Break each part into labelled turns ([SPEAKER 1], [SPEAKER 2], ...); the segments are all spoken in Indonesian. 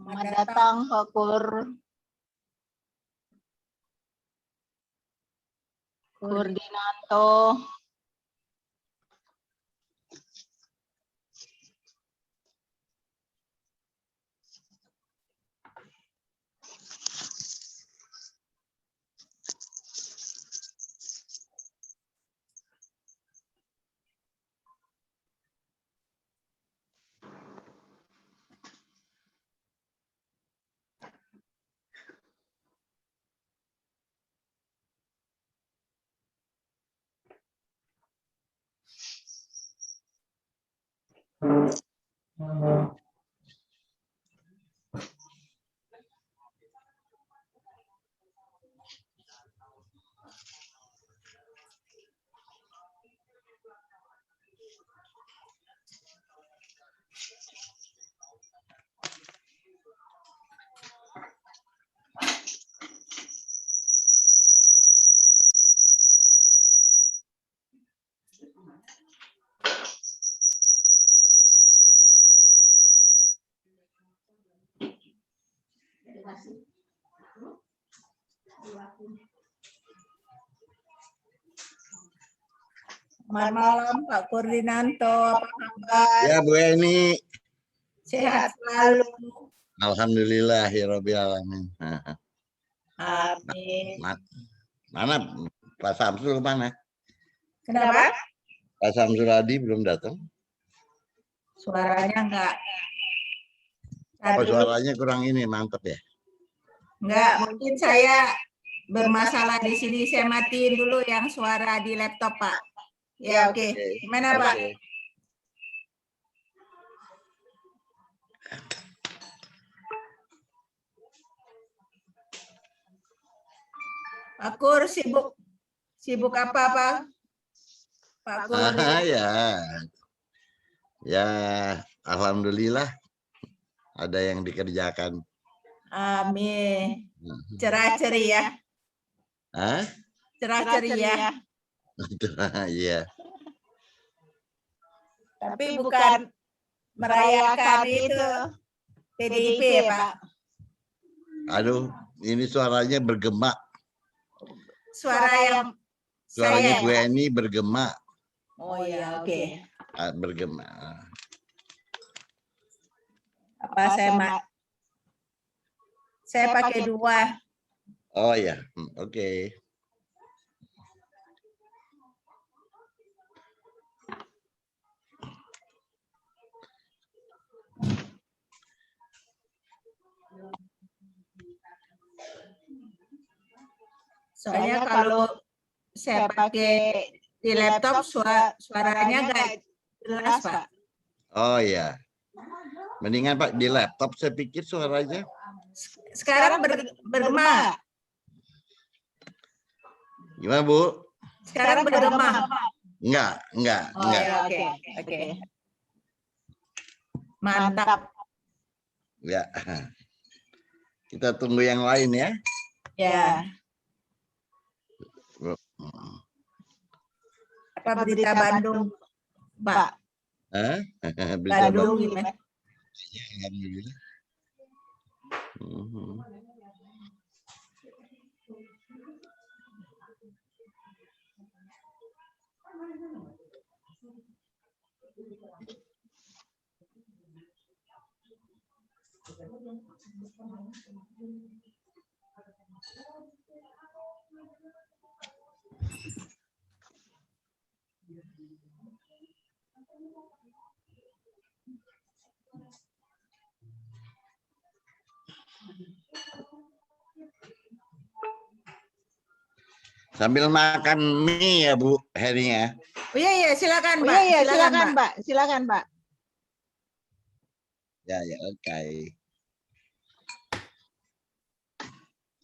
[SPEAKER 1] Selamat datang Pak Kur. Kurdinanto. Selamat malam Pak Kurdinanto, apa kabar?
[SPEAKER 2] Ya Bu Eni.
[SPEAKER 1] Sehat selalu.
[SPEAKER 2] Alhamdulillahirabbil alamin.
[SPEAKER 1] Amin.
[SPEAKER 2] Mana Pak Samsul mana?
[SPEAKER 1] Kenapa?
[SPEAKER 2] Pak Samsul Adi belum datang.
[SPEAKER 1] Suaranya enggak.
[SPEAKER 2] Oh, suaranya kurang ini, mantap ya?
[SPEAKER 1] Enggak, mungkin saya bermasalah di sini. Saya matiin dulu yang suara di laptop, Pak. Ya, oke. Gimana, Pak? Pak Kur sibuk apa, Pak? Pak Kur.
[SPEAKER 2] Ya, alhamdulillah ada yang dikerjakan.
[SPEAKER 1] Amin. Cerah ceria.
[SPEAKER 2] Hah?
[SPEAKER 1] Cerah ceria.
[SPEAKER 2] Iya.
[SPEAKER 1] Tapi bukan merayakan itu PDIP ya, Pak?
[SPEAKER 2] Aduh, ini suaranya bergema.
[SPEAKER 1] Suaranya
[SPEAKER 2] Bu Eni bergema.
[SPEAKER 1] Oh iya, oke.
[SPEAKER 2] Bergema.
[SPEAKER 1] Apa saya pakai dua.
[SPEAKER 2] Oh ya, oke.
[SPEAKER 1] Soalnya kalau saya pakai di laptop suaranya nggak jelas, Pak.
[SPEAKER 2] Oh ya. Mendingan Pak di laptop, saya pikir suaranya.
[SPEAKER 1] Sekarang bergema.
[SPEAKER 2] Gimana Bu?
[SPEAKER 1] Sekarang bergema.
[SPEAKER 2] Enggak.
[SPEAKER 1] Oke. Mantap.
[SPEAKER 2] Ya. Kita tunggu yang lain ya.
[SPEAKER 1] Ya. Apa berita Bandung, Pak? Bandung gimana?
[SPEAKER 2] Ya, alhamdulillah. Sambil makan mie ya Bu Heri ya.
[SPEAKER 1] Oh iya, silakan Pak. Silakan Pak.
[SPEAKER 2] Ya, oke.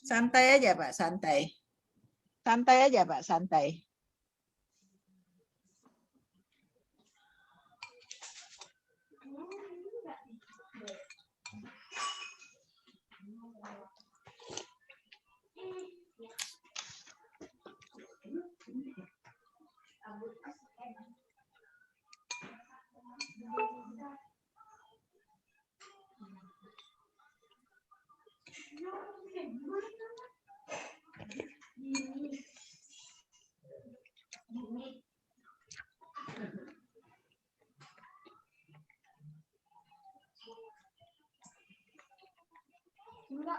[SPEAKER 1] Santai aja Pak, santai. Santai aja Pak, santai.
[SPEAKER 3] Enggak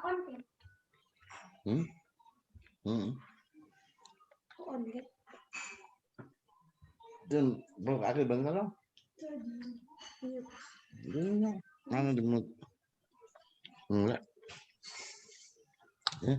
[SPEAKER 3] on kan? On kan?
[SPEAKER 2] Dan ada bener dong. Mana di mulut? Enggak. Ya.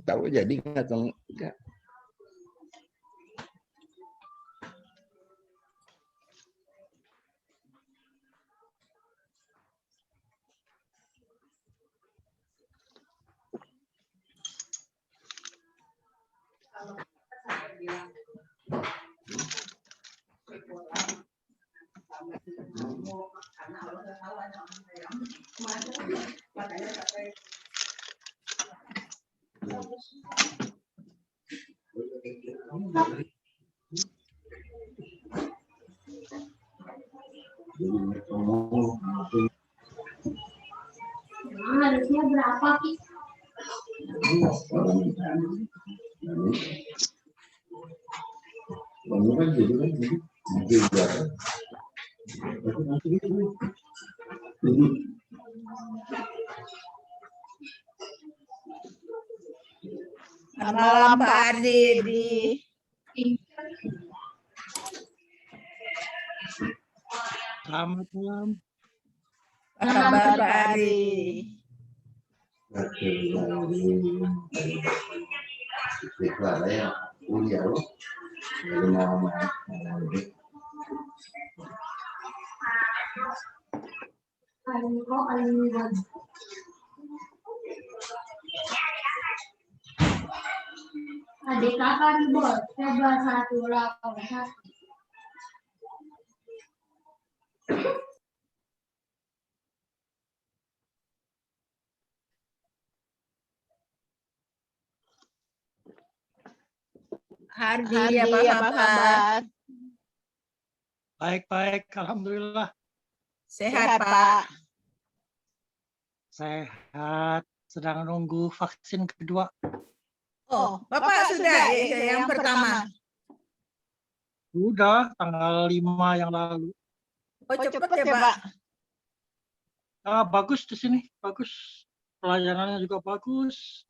[SPEAKER 2] Tahu jadi nggak tahu enggak.
[SPEAKER 3] Harusnya berapa, Ki?
[SPEAKER 1] Selamat malam Pak Ardi.
[SPEAKER 4] Selamat malam.
[SPEAKER 1] Apa kabar Pak Ardi?
[SPEAKER 3] Adik kapan bos? Coba satu lawan satu.
[SPEAKER 1] Hardi, apa kabar?
[SPEAKER 4] Baik-baik, alhamdulillah.
[SPEAKER 1] Sehat Pak.
[SPEAKER 4] Sehat. Sedang nunggu vaksin kedua.
[SPEAKER 1] Oh, Bapak sudah yang pertama.
[SPEAKER 4] Sudah tanggal 5 yang lalu.
[SPEAKER 1] Oh, cepet ya Pak.
[SPEAKER 4] Bagus di sini, bagus. Pelayanannya juga bagus.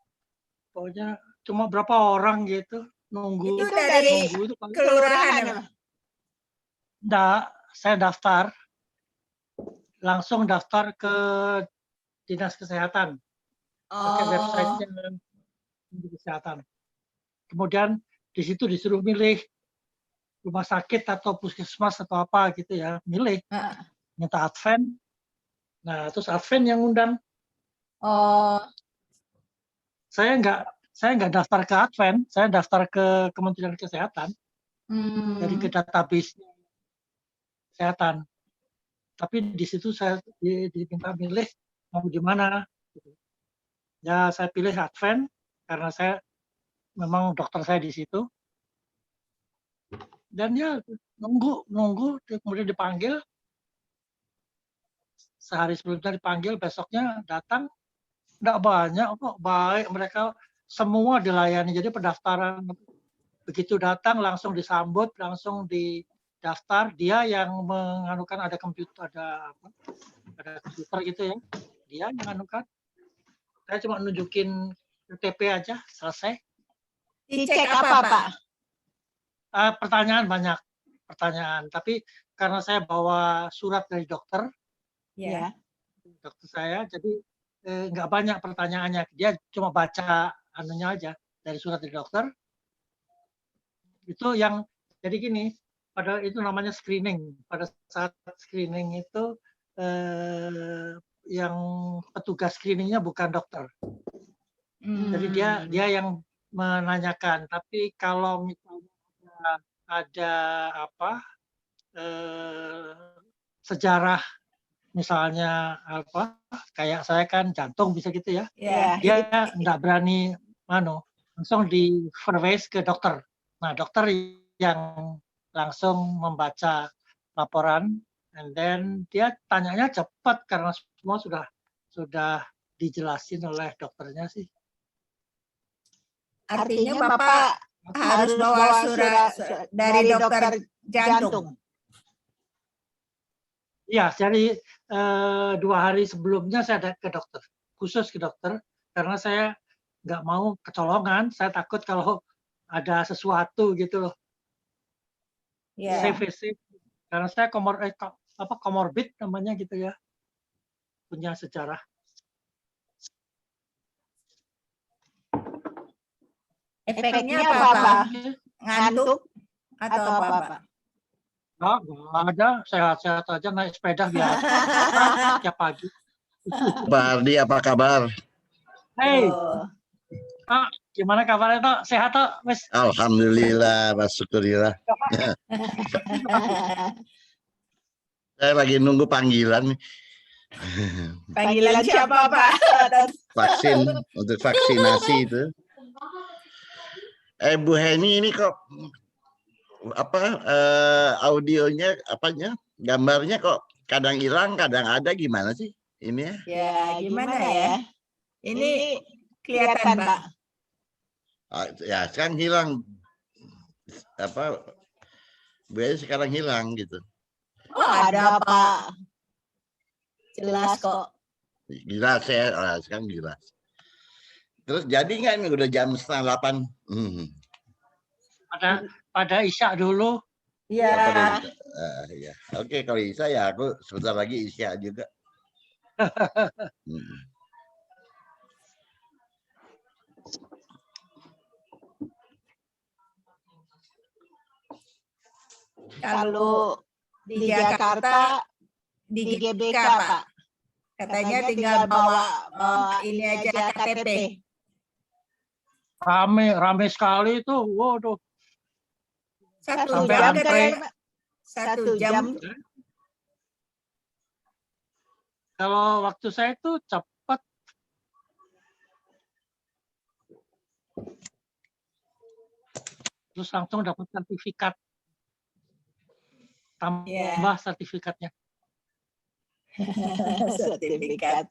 [SPEAKER 4] Pokoknya cuma berapa orang gitu nunggu.
[SPEAKER 1] Itu dari
[SPEAKER 4] nunggu itu paling-
[SPEAKER 1] kelurahan ya Pak?
[SPEAKER 4] Nggak, saya daftar. Langsung daftar ke Dinas Kesehatan. Pakai websitenya Dinas Kesehatan. Kemudian di situ disuruh milih rumah sakit atau puskesmas atau apa gitu ya, milih. Minta advent. Nah, terus advent yang undang.
[SPEAKER 1] Oh,
[SPEAKER 4] Saya nggak daftar ke advent, saya daftar ke Kementerian Kesehatan. Dari ke database kesehatan. Tapi di situ saya diminta milih mau gimana. Ya saya pilih advent karena saya memang dokter saya di situ. Dan ya nunggu kemudian dipanggil. Sehari sebelumnya dipanggil, besoknya datang. Nggak banyak kok, baik mereka semua dilayani. Jadi pendaftaran begitu datang langsung disambut, langsung didaftar. Dia yang menganukan ada komputer, ada komputer gitu ya. Dia yang menganukan. Saya cuma nunjukin KTP aja, selesai.
[SPEAKER 1] Dicek apa, Pak?
[SPEAKER 4] Pertanyaan banyak, pertanyaan. Tapi karena saya bawa surat dari dokter
[SPEAKER 1] Ya.
[SPEAKER 4] saya, jadi nggak banyak pertanyaannya. Dia cuma baca anunya aja dari surat dari dokter. Itu yang jadi gini, pada itu namanya screening. Pada saat screening itu yang petugas screeningnya bukan dokter. Jadi dia yang menanyakan. Tapi kalau misalnya ada apa sejarah, misalnya apa kayak saya kan jantung bisa gitu ya.
[SPEAKER 1] Ya.
[SPEAKER 4] Dia nggak berani langsung di forward ke dokter. Nah, dokter yang langsung membaca laporan, and then dia tanyanya cepat karena semua sudah dijelasin oleh dokternya sih.
[SPEAKER 1] Artinya Bapak harus bawa surat dari dokter jantung.
[SPEAKER 4] Iya, jadi 2 hari sebelumnya saya ada ke dokter, khusus ke dokter, karena saya nggak mau kecolongan, saya takut kalau ada sesuatu gitu loh.
[SPEAKER 1] Ya.
[SPEAKER 4] Safe. Karena saya comorbid namanya gitu ya, punya sejarah.
[SPEAKER 1] Efeknya apa, Pak? Ngantuk atau apa, Pak?
[SPEAKER 4] Nggak ada, sehat-sehat aja naik sepeda biasa tiap pagi.
[SPEAKER 2] Pak Ardi, apa kabar?
[SPEAKER 4] Hey,
[SPEAKER 1] Oh.
[SPEAKER 4] gimana kabarnya Tok? Sehat Tok? Wes.
[SPEAKER 2] Alhamdulillah, syukurillah. Saya lagi nunggu panggilan nih.
[SPEAKER 1] Panggilan siapa, Pak?
[SPEAKER 2] Vaksin, untuk vaksinasi itu. Bu Heni ini kok audionya gambarnya kok kadang hilang, kadang ada, gimana sih ini ya?
[SPEAKER 1] Ya, gimana ya? Ini kelihatan, Pak.
[SPEAKER 2] Ya, sekarang hilang. Bu Heni sekarang hilang gitu.
[SPEAKER 1] Oh, ada, Pak. Jelas kok.
[SPEAKER 2] Jelas ya, sekarang jelas. Terus jadi nggak ini udah jam 7:30?
[SPEAKER 4] Pada Isya dulu.
[SPEAKER 1] Iya.
[SPEAKER 2] Ya. Oke, kalau Isya ya aku sebentar lagi Isya juga.
[SPEAKER 1] Kalau di Jakarta, di GBK, Pak. Katanya tinggal bawa ini aja KTP.
[SPEAKER 4] Rame sekali itu, waduh.
[SPEAKER 1] 1
[SPEAKER 4] Sampai
[SPEAKER 1] jam
[SPEAKER 4] antre.
[SPEAKER 1] katanya, Pak. 1 jam.
[SPEAKER 4] Kalau waktu saya itu cepat. Terus langsung dapat sertifikat. Tambah sertifikatnya.
[SPEAKER 1] Sertifikat.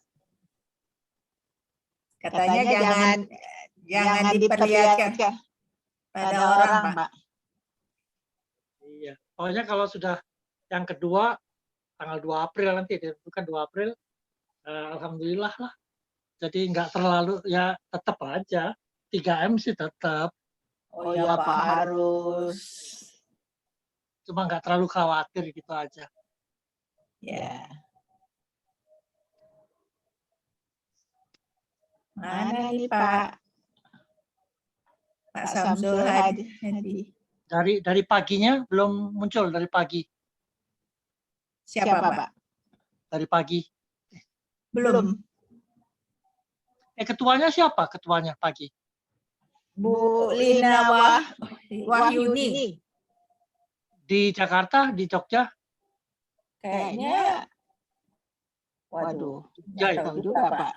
[SPEAKER 1] Katanya jangan diperlihatkan pada orang, Pak.
[SPEAKER 4] Iya. Pokoknya kalau sudah yang kedua tanggal 2 April nanti ditentukan 2 April, alhamdulillah lah. Jadi nggak terlalu, ya tetap aja 3M sih tetap.
[SPEAKER 1] Oh ya Pak, harus.
[SPEAKER 4] Cuma nggak terlalu khawatir gitu aja.
[SPEAKER 1] Ya. Mana nih Pak? Pak Samsul Hadi.
[SPEAKER 4] Dari paginya belum muncul dari pagi.
[SPEAKER 1] Siapa Pak?
[SPEAKER 4] Dari pagi.
[SPEAKER 1] Belum.
[SPEAKER 4] Ketuanya siapa? Ketuanya pagi.
[SPEAKER 1] Bu Lina Wahyuni.
[SPEAKER 4] Di Jakarta, di Jogja?
[SPEAKER 1] Kayaknya. Waduh. Nggak tahu juga Pak.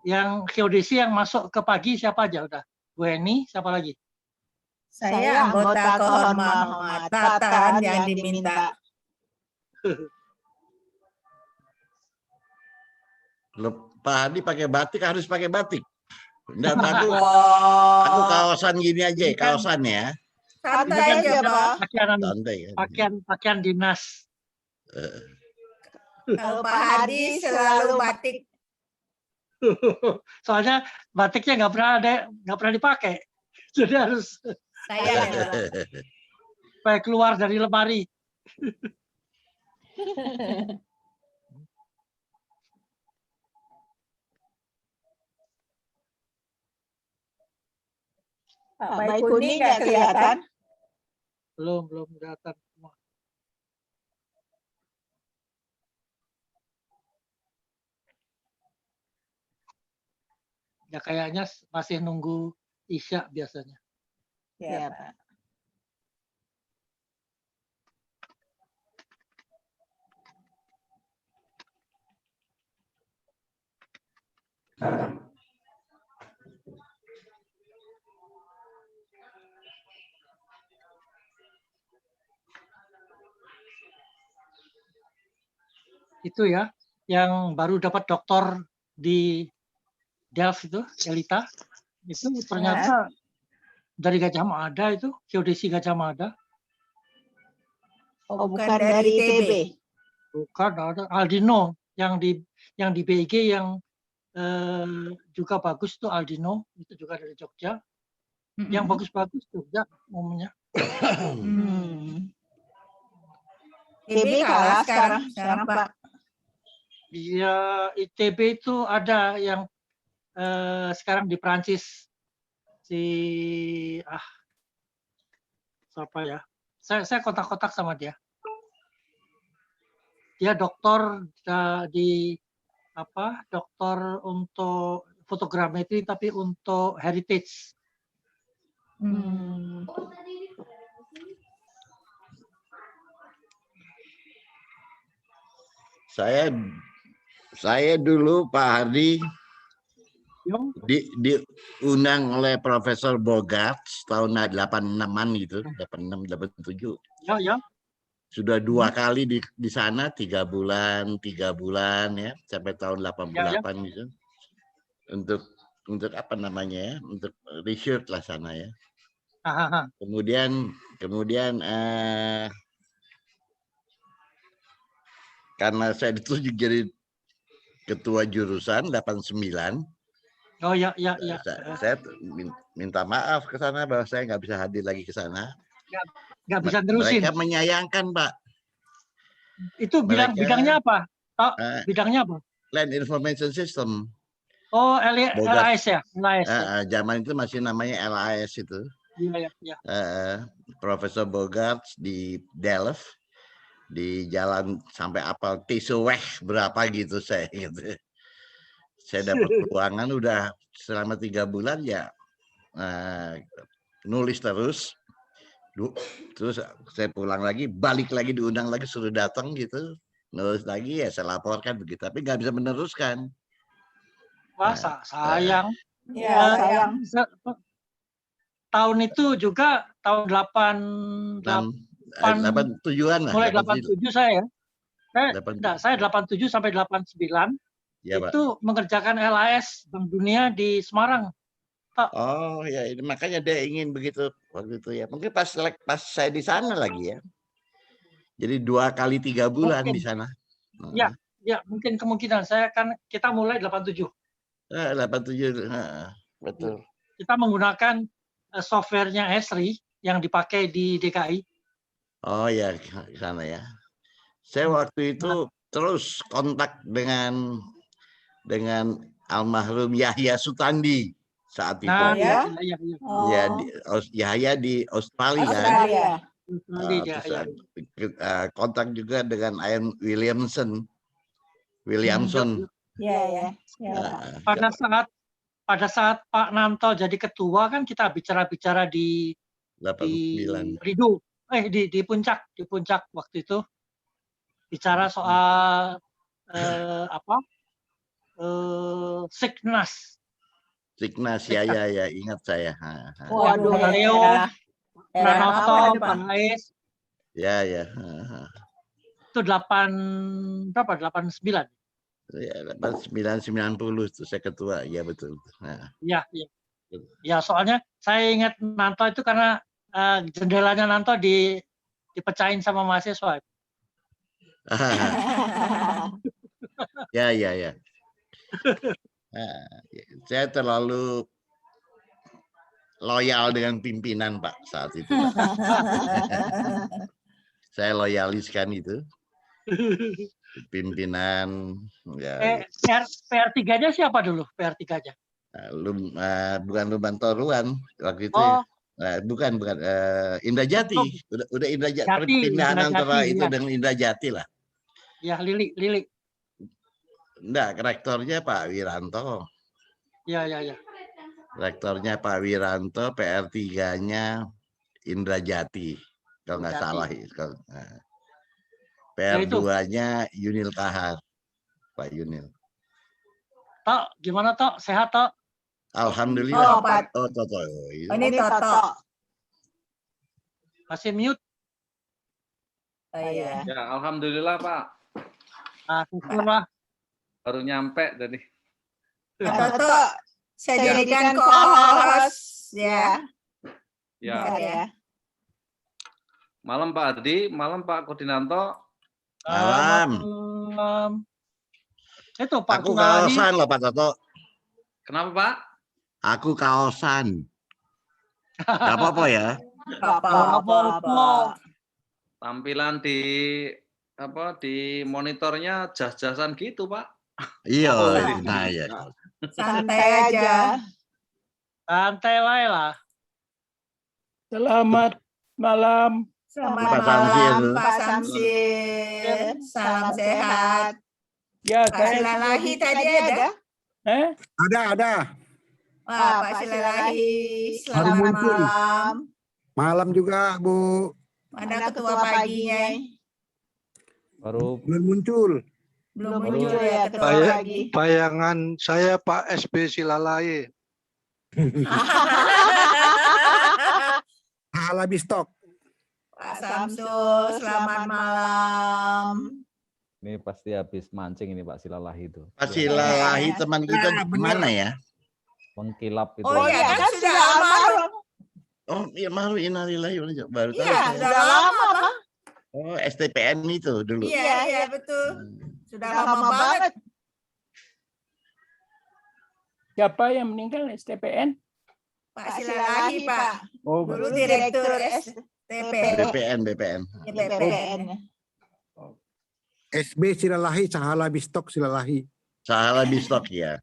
[SPEAKER 4] Yang geodesi yang masuk ke pagi siapa aja udah? Bu Eni, siapa lagi?
[SPEAKER 1] Saya anggota kehormatan yang diminta.
[SPEAKER 2] Pak Hadi pakai batik, harus pakai batik. Enggak, aku kaosan gini aja, kaosan ya.
[SPEAKER 1] Santai aja Pak.
[SPEAKER 2] Santai.
[SPEAKER 4] Pakaian dinas.
[SPEAKER 1] Kalau Pak Hadi selalu batik.
[SPEAKER 4] Soalnya batiknya nggak pernah dipakai. Jadi harus
[SPEAKER 1] Sayang ya, Pak.
[SPEAKER 4] supaya keluar dari lemari.
[SPEAKER 1] Pak Baikuni nggak kelihatan.
[SPEAKER 4] Belum kelihatan semua. Ya kayaknya masih nunggu Isya biasanya.
[SPEAKER 1] Ya, Pak.
[SPEAKER 4] Itu ya, yang baru dapat doktor di Delft itu, Elita, itu ternyata dari Gajah Mada itu, geodesi Gajah Mada.
[SPEAKER 1] Oh, bukan dari ITB.
[SPEAKER 4] Bukan, ada Aldino yang di BIG yang juga bagus tuh Aldino, itu juga dari Jogja. Yang bagus-bagus Jogja umumnya.
[SPEAKER 1] ITB kalah sekarang Pak.
[SPEAKER 4] Ya, ITB itu ada yang sekarang di Prancis siapa ya? Saya kontak-kontak sama dia. Dia doktor doktor untuk fotogrametri tapi untuk heritage.
[SPEAKER 2] Saya dulu Pak Hardi diundang oleh Profesor Bogart tahun 86-an gitu, 86, 87.
[SPEAKER 4] Ya.
[SPEAKER 2] Sudah 2 kali di sana 3 bulan ya sampai tahun 88 gitu. Untuk apa namanya ya? Untuk research lah sana ya. Kemudian karena saya ditunjuk jadi ketua jurusan 89.
[SPEAKER 4] Oh ya.
[SPEAKER 2] Saya minta maaf ke sana bahwa saya nggak bisa hadir lagi ke sana.
[SPEAKER 4] Nggak bisa terusin.
[SPEAKER 2] Mereka menyayangkan, Pak.
[SPEAKER 4] Itu bidangnya apa? Bidangnya apa?
[SPEAKER 2] Land Information System.
[SPEAKER 4] Oh, LAS ya? LAS.
[SPEAKER 2] Zaman itu masih namanya LAS itu.
[SPEAKER 4] Iya.
[SPEAKER 2] Profesor Bogart di Delft, di jalan sampai apal Tisoweh berapa gitu saya gitu. Saya dapat ruangan udah selama 3 bulan ya nulis terus. Terus saya pulang lagi, balik lagi diundang lagi suruh datang gitu, nulis lagi ya saya laporkan begitu, tapi nggak bisa meneruskan.
[SPEAKER 4] Wah, sayang.
[SPEAKER 1] Ya, sayang.
[SPEAKER 4] Tahun itu juga tahun
[SPEAKER 2] 87-an lah.
[SPEAKER 4] Mulai 87 saya. Saya 87 sampai 89
[SPEAKER 2] ya,
[SPEAKER 4] itu Pak, mengerjakan LAS Bank Dunia di Semarang.
[SPEAKER 2] Oh ya, makanya dia ingin begitu waktu itu ya. Mungkin pas saya di sana lagi ya. Jadi 2 kali 3 bulan di sana.
[SPEAKER 4] Ya, mungkin kemungkinan kita mulai 87.
[SPEAKER 2] 87, betul.
[SPEAKER 4] Kita menggunakan softwarenya Esri yang dipakai di DKI.
[SPEAKER 2] Oh ya, ke sana ya. Saya waktu itu terus kontak dengan almarhum Yahya Sutandi saat itu. Yahya di Australia kan. Kontak juga dengan Ian Williamson.
[SPEAKER 3] Ya.
[SPEAKER 4] Pada saat Pak Nanto jadi ketua kan kita bicara di
[SPEAKER 2] 89.
[SPEAKER 4] di puncak waktu itu bicara soal Signas
[SPEAKER 2] ya ingat saya.
[SPEAKER 4] Waduh, Leo, Pranoto, Pak Ais.
[SPEAKER 2] Ya.
[SPEAKER 4] Itu 89.
[SPEAKER 2] Ya, 89-90 itu saya ketua, ya betul.
[SPEAKER 4] Iya. Ya, soalnya saya ingat Nanto itu karena jendelanya Nanto dipecahin sama mahasiswa.
[SPEAKER 2] Ya, ya, ya. Nah, saya terlalu loyal dengan pimpinan Pak saat itu. Pak. Saya loyaliskan itu. Pimpinan ya
[SPEAKER 4] PR3-nya siapa dulu? PR3-nya?
[SPEAKER 2] bukan Lumban Toruan waktu itu.
[SPEAKER 4] Oh.
[SPEAKER 2] Bukan Indrajati. Udah Indrajati, perpindahan antara itu
[SPEAKER 4] ya.
[SPEAKER 2] dengan Indrajati lah.
[SPEAKER 4] Ya, Lili.
[SPEAKER 2] Enggak, rektornya Pak Wiranto.
[SPEAKER 4] Ya.
[SPEAKER 2] Rektornya Pak Wiranto, PR3-nya Indrajati. Kalau nggak salah. PR2-nya Yunil Kahar. Pak Yunil.
[SPEAKER 4] Tok, gimana Tok? Sehat Tok?
[SPEAKER 2] Alhamdulillah.
[SPEAKER 1] Oh, Pak.
[SPEAKER 2] Toto.
[SPEAKER 1] Ini Toto.
[SPEAKER 4] Masih mute?
[SPEAKER 1] Oh, iya.
[SPEAKER 5] Ya, alhamdulillah Pak.
[SPEAKER 4] Syukurlah.
[SPEAKER 5] Baru nyampe tadi.
[SPEAKER 1] Toto, saya jadikan co-host ya.
[SPEAKER 5] Ya. Malam Pak Ardi, malam Pak Kordinanto.
[SPEAKER 2] Malam.
[SPEAKER 4] Itu Pak
[SPEAKER 2] Aku
[SPEAKER 4] Gunadi.
[SPEAKER 2] kaosan loh Pak Toto.
[SPEAKER 5] Kenapa Pak?
[SPEAKER 2] Aku kaosan. Gak apa-apa ya.
[SPEAKER 4] Apa-apa.
[SPEAKER 5] Tampilan di monitornya jas-jasan gitu Pak.
[SPEAKER 2] Iya, nah ya.
[SPEAKER 1] Santai aja.
[SPEAKER 4] Santai wae lah.
[SPEAKER 6] Selamat malam.
[SPEAKER 1] Selamat
[SPEAKER 2] Pak Samsir.
[SPEAKER 1] malam Pak Samsir. Salam sehat.
[SPEAKER 6] Ya,
[SPEAKER 1] Pak Silalahi tadi ada?
[SPEAKER 6] Ada.
[SPEAKER 1] Wah, Pak Silalahi.
[SPEAKER 6] Baru
[SPEAKER 1] Selamat
[SPEAKER 6] muncul.
[SPEAKER 1] malam.
[SPEAKER 6] Malam juga, Bu.
[SPEAKER 1] Mana ketua paginya?
[SPEAKER 5] Baru
[SPEAKER 6] Belum muncul.
[SPEAKER 1] Belum muncul ya ketua
[SPEAKER 7] Saya-
[SPEAKER 1] pagi.
[SPEAKER 7] Bayangan saya Pak SB Silalaye.
[SPEAKER 6] Salah bistok.
[SPEAKER 1] Pak Samsul, selamat malam.
[SPEAKER 5] ini pasti habis mancing ini Pak Silalahi itu.
[SPEAKER 2] Pak Silalahi teman kita
[SPEAKER 6] Ya, benar.
[SPEAKER 2] mana ya?
[SPEAKER 5] Mengkilap itu.
[SPEAKER 1] Oh iya kan sudah almarhum.
[SPEAKER 2] Oh iya, malu innalillahi baru tahu.
[SPEAKER 1] Iya, sudah lama Pak.
[SPEAKER 2] Oh, STPN itu dulu.
[SPEAKER 1] Iya, betul. Sudah lama banget.
[SPEAKER 6] Siapa yang meninggal STPN?
[SPEAKER 1] Pak Silalahi, Pak.
[SPEAKER 6] Oh,
[SPEAKER 1] Dulu Direktur STPN.
[SPEAKER 2] BPN.
[SPEAKER 6] SB Silalahi, Sahala Bistok Silalahi.
[SPEAKER 2] Salah bistok ya.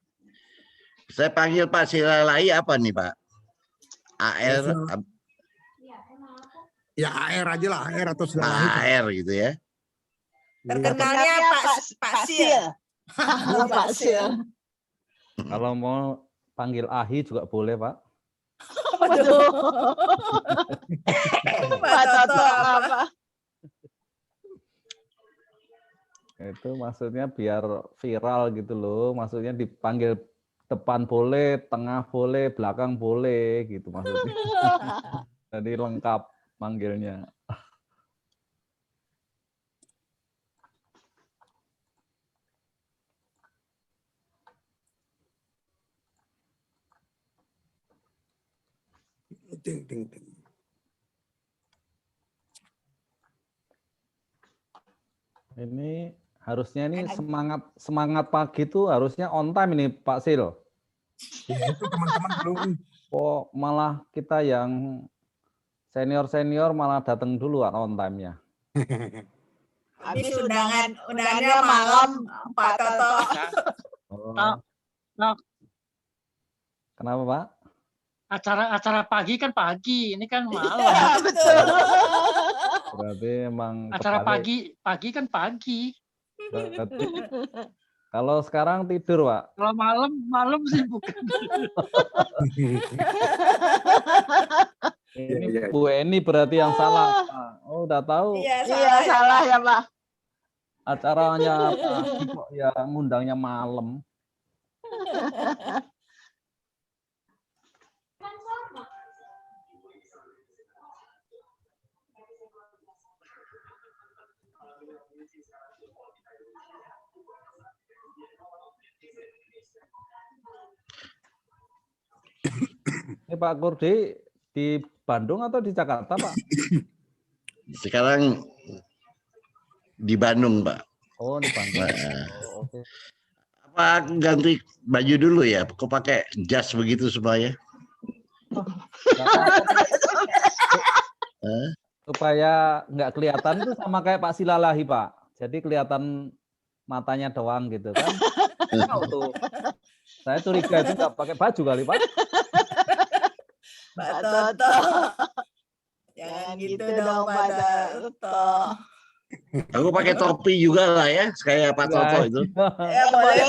[SPEAKER 2] Saya panggil Pak Silalahi apa nih Pak? AR,
[SPEAKER 6] Ya AR aja lah, AR atau Silalahi.
[SPEAKER 2] AR gitu ya.
[SPEAKER 1] Terkenalnya Pak Sil. Pak Sil.
[SPEAKER 5] Kalau mau panggil Ahi juga boleh Pak.
[SPEAKER 1] Waduh. Pak Toto apa?
[SPEAKER 5] Itu maksudnya biar viral gitu loh. Maksudnya dipanggil depan boleh, tengah boleh, belakang boleh gitu maksudnya. Jadi lengkap manggilnya.
[SPEAKER 6] Ting.
[SPEAKER 5] Ini harusnya ini semangat pagi tuh harusnya on time ini Pak Sil.
[SPEAKER 6] Ya, itu teman-teman belum.
[SPEAKER 5] Kok malah kita yang senior malah datang duluan on time-nya.
[SPEAKER 1] Habis undangannya malam Pak Toto.
[SPEAKER 5] Oh. Kenapa Pak?
[SPEAKER 4] Acara pagi kan pagi, ini kan malam.
[SPEAKER 1] Betul.
[SPEAKER 5] Berarti emang
[SPEAKER 4] Acara
[SPEAKER 5] kebalik.
[SPEAKER 4] pagi kan pagi.
[SPEAKER 5] Berarti kalau sekarang tidur Pak.
[SPEAKER 4] Kalau malam sih bukan.
[SPEAKER 5] Ini
[SPEAKER 6] Iya.
[SPEAKER 5] Bu Eni berarti yang salah. Pak. Oh udah tahu
[SPEAKER 1] Iya, salah ya, Pak.
[SPEAKER 5] acaranya pagi kok ya ngundangnya malam. Ini Pak Kurdi di Bandung atau di Jakarta Pak?
[SPEAKER 2] Sekarang di Bandung Pak.
[SPEAKER 5] Oh, dipanggil.
[SPEAKER 2] Nah,
[SPEAKER 5] Oh, oke.
[SPEAKER 2] apa aku ganti baju dulu ya? Kok pakai jas begitu semuanya?
[SPEAKER 5] Nggak apa-apa,
[SPEAKER 2] Hah?
[SPEAKER 5] supaya nggak kelihatan itu sama kayak Pak Silalahi, Pak. Jadi kelihatan matanya doang gitu kan. Tahu tuh. Saya curiga itu nggak pakai baju kali, Pak.
[SPEAKER 1] Pak Toto. Jangan gitu dong Pak Toto.
[SPEAKER 2] Aku pakai topi juga lah ya, kayak Pak Toto itu.
[SPEAKER 1] Ya boleh.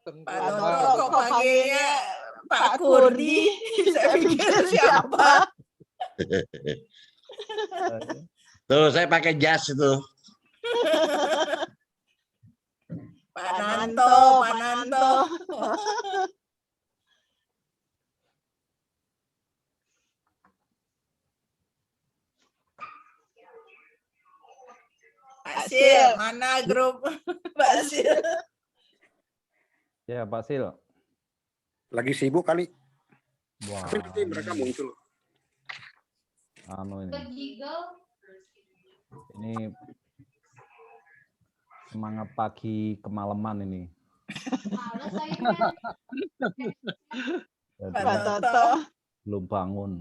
[SPEAKER 1] Pak Toto kok panggilnya Pak Kurdi? Saya pikir siapa?
[SPEAKER 2] Tuh, saya pakai jas itu.
[SPEAKER 1] Pak Nanto, Pak Nanto. Pak Sil, mana grup Pak Sil?
[SPEAKER 5] Ya, Pak Sil.
[SPEAKER 6] Lagi sibuk kali.
[SPEAKER 5] Wah,
[SPEAKER 6] Tapi nanti mereka muncul.
[SPEAKER 5] anu ini semangat pagi kemalaman ini. Jadi,
[SPEAKER 1] Pak Toto.
[SPEAKER 5] belum bangun.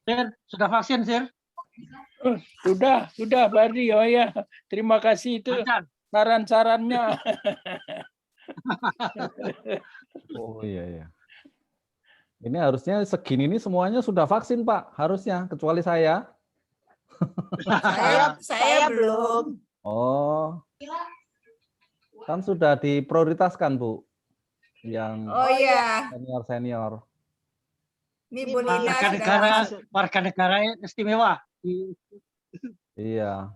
[SPEAKER 4] Sir, sudah vaksin, Sir?
[SPEAKER 8] Sudah Bardi. Oh ya, terima kasih itu
[SPEAKER 4] Lancar.
[SPEAKER 8] saran-sarannya.
[SPEAKER 5] Oh iya ya. Ini harusnya segini ini semuanya sudah vaksin, Pak. Harusnya, kecuali saya.
[SPEAKER 1] Saya belum.
[SPEAKER 5] Oh. Kan sudah diprioritaskan, Bu. Yang
[SPEAKER 1] Oh iya,
[SPEAKER 5] senior-senior.
[SPEAKER 1] ini Bu Lina
[SPEAKER 4] Warga negara istimewa.
[SPEAKER 5] Iya.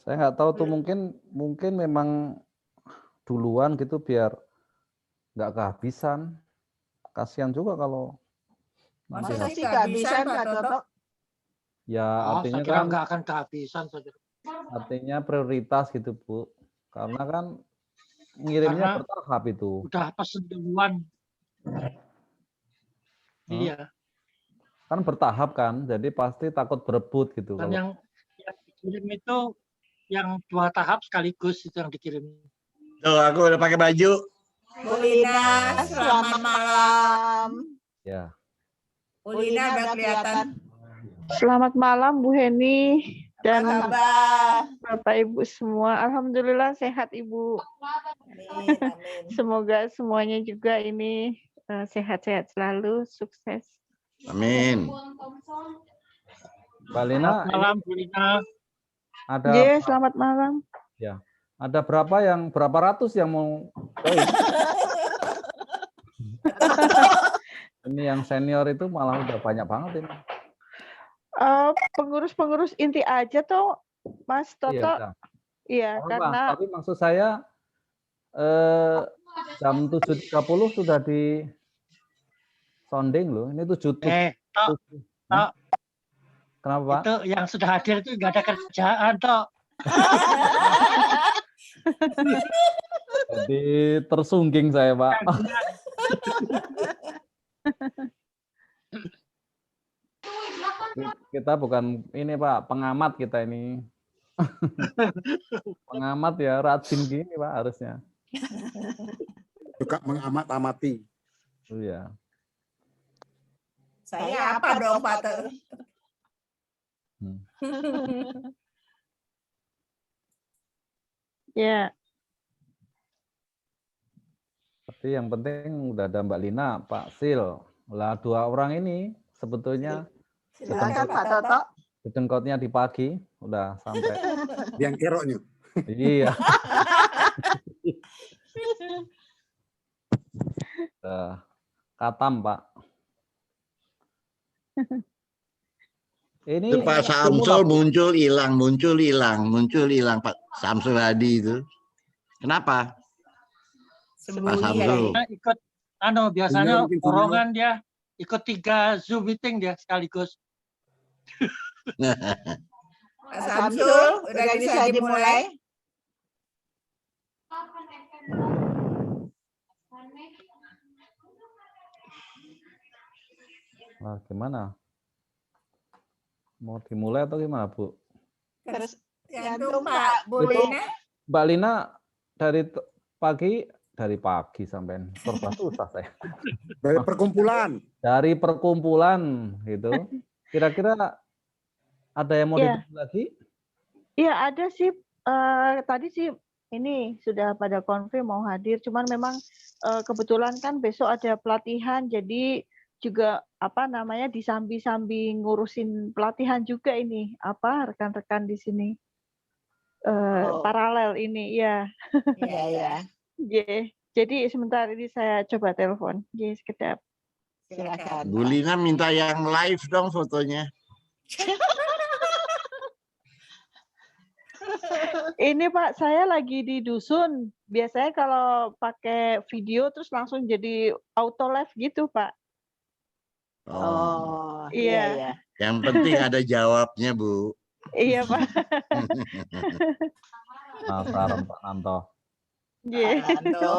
[SPEAKER 5] Saya nggak tahu tuh, mungkin memang duluan gitu biar nggak kehabisan. Kasihan juga kalau nanti
[SPEAKER 1] Masa sih kehabisan Pak Toto?
[SPEAKER 5] ya
[SPEAKER 4] Oh,
[SPEAKER 5] artinya
[SPEAKER 4] saya kira
[SPEAKER 5] kan
[SPEAKER 4] nggak akan kehabisan saja.
[SPEAKER 5] artinya prioritas gitu, Bu. Karena kan ngirimnya
[SPEAKER 4] Karena
[SPEAKER 5] bertahap itu.
[SPEAKER 4] Udah pesen duluan. Iya.
[SPEAKER 5] Kan bertahap kan, jadi pasti takut berebut gitu.
[SPEAKER 4] Dan
[SPEAKER 5] Kalau
[SPEAKER 4] yang dikirim itu yang 2 tahap sekaligus itu yang dikirim.
[SPEAKER 2] Tuh, aku udah pakai baju.
[SPEAKER 1] Bu Lina, selamat malam.
[SPEAKER 5] ya.
[SPEAKER 1] Bu Lina udah kelihatan.
[SPEAKER 9] Selamat malam Bu Heni dan
[SPEAKER 1] Apa kabar?
[SPEAKER 9] Bapak Ibu semua. Alhamdulillah sehat Ibu.
[SPEAKER 1] Amin, amin.
[SPEAKER 9] Semoga semuanya juga ini sehat-sehat selalu, sukses.
[SPEAKER 2] Amin.
[SPEAKER 5] Mbak Lina,
[SPEAKER 4] Selamat malam, Bu Lina.
[SPEAKER 5] ada
[SPEAKER 9] Ye, selamat malam.
[SPEAKER 5] ada berapa ratus yang mau join? Ini yang senior itu malah udah banyak banget ini.
[SPEAKER 9] Pengurus-pengurus inti aja tuh Mas Toto.
[SPEAKER 5] Iya,
[SPEAKER 9] Iya,
[SPEAKER 5] Bang.
[SPEAKER 9] karena
[SPEAKER 5] Tapi maksud saya jam 7.30 sudah di sounding loh. Ini 7.
[SPEAKER 4] Tok,
[SPEAKER 5] Kenapa, Pak?
[SPEAKER 4] itu yang sudah hadir itu nggak ada kerjaan, Tok.
[SPEAKER 5] Jadi tersungging saya, Pak. Kita bukan ini, Pak, pengamat kita ini. Pengamat ya, rajin gini, Pak, harusnya.
[SPEAKER 6] Suka mengamat-amati.
[SPEAKER 5] Iya.
[SPEAKER 1] Saya apa dong Pak Toto?
[SPEAKER 9] ya
[SPEAKER 5] Tapi yang penting udah ada Mbak Lina, Pak Sil. Lah 2 orang ini sebetulnya
[SPEAKER 1] Silakan Pak Toto.
[SPEAKER 5] jengkotnya di pagi udah sampai.
[SPEAKER 6] Yang keroknya.
[SPEAKER 5] Iya. Katam, Pak. Ini
[SPEAKER 2] Itu Pak Samsul muncul hilang Pak Samsul Hadi itu. Kenapa? Pak Samsul.
[SPEAKER 4] Dia ikut biasanya orongan dia ikut 3 Zoom meeting dia sekaligus.
[SPEAKER 1] Pak Samsul, udah bisa dimulai?
[SPEAKER 5] Nah, gimana? Mau dimulai atau gimana, Bu?
[SPEAKER 1] Tergantung Pak Bulina.
[SPEAKER 5] Mbak Lina dari pagi sampai serba susah saya.
[SPEAKER 6] Dari perkumpulan.
[SPEAKER 5] Dari perkumpulan gitu. Kira-kira ada yang mau
[SPEAKER 9] Iya.
[SPEAKER 5] ditanya lagi?
[SPEAKER 9] Iya ada sih. Tadi sih ini sudah pada konfirm mau hadir. Cuman memang kebetulan kan besok ada pelatihan. Jadi juga apa namanya disambi-sambi ngurusin pelatihan juga ini. Apa rekan-rekan di sini paralel ini ya.
[SPEAKER 1] Iya, ya.
[SPEAKER 9] Jadi sebentar ini saya coba telepon. Sekedap.
[SPEAKER 1] Silakan.
[SPEAKER 2] Bu Lina minta yang live dong fotonya.
[SPEAKER 9] Ini Pak, saya lagi di dusun. Biasanya kalau pakai video terus langsung jadi auto live gitu, Pak.
[SPEAKER 2] Oh,
[SPEAKER 9] Iya.
[SPEAKER 2] yang penting ada jawabnya, Bu.
[SPEAKER 9] Iya, Pak.
[SPEAKER 5] Penasaran Pak Nanto.
[SPEAKER 1] Anto.